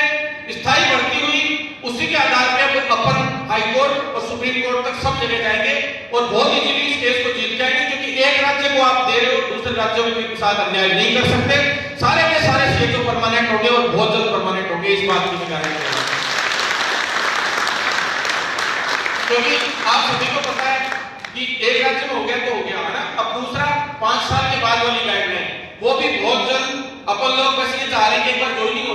स्थायी भर्ती हुई, उसी के आधार पर अपन हाई कोर्ट और सुप्रीम कोर्ट तक सब जगह जाएंगे और बहुत इजीली इस केस को जीत जाएंगे। क्योंकि एक राज्य को आप दे रहे हो, दूसरे राज्यों के साथ अन्याय नहीं कर सकते। सारे के सारे सीएचओ परमानेंट होंगे और बहुत जल्द परमानेंट होंगे, इस बात की गारंटी है। क्योंकि आप सभी को पता है कि एक राज्य में हो गया तो हो गया है ना। अब दूसरा 5 साल के बाद वाली गाइडलाइन, वो भी बहुत जल्द अपन लोग बस ये चाह रहे हैं कि एक बार ज्वाइनिंग हो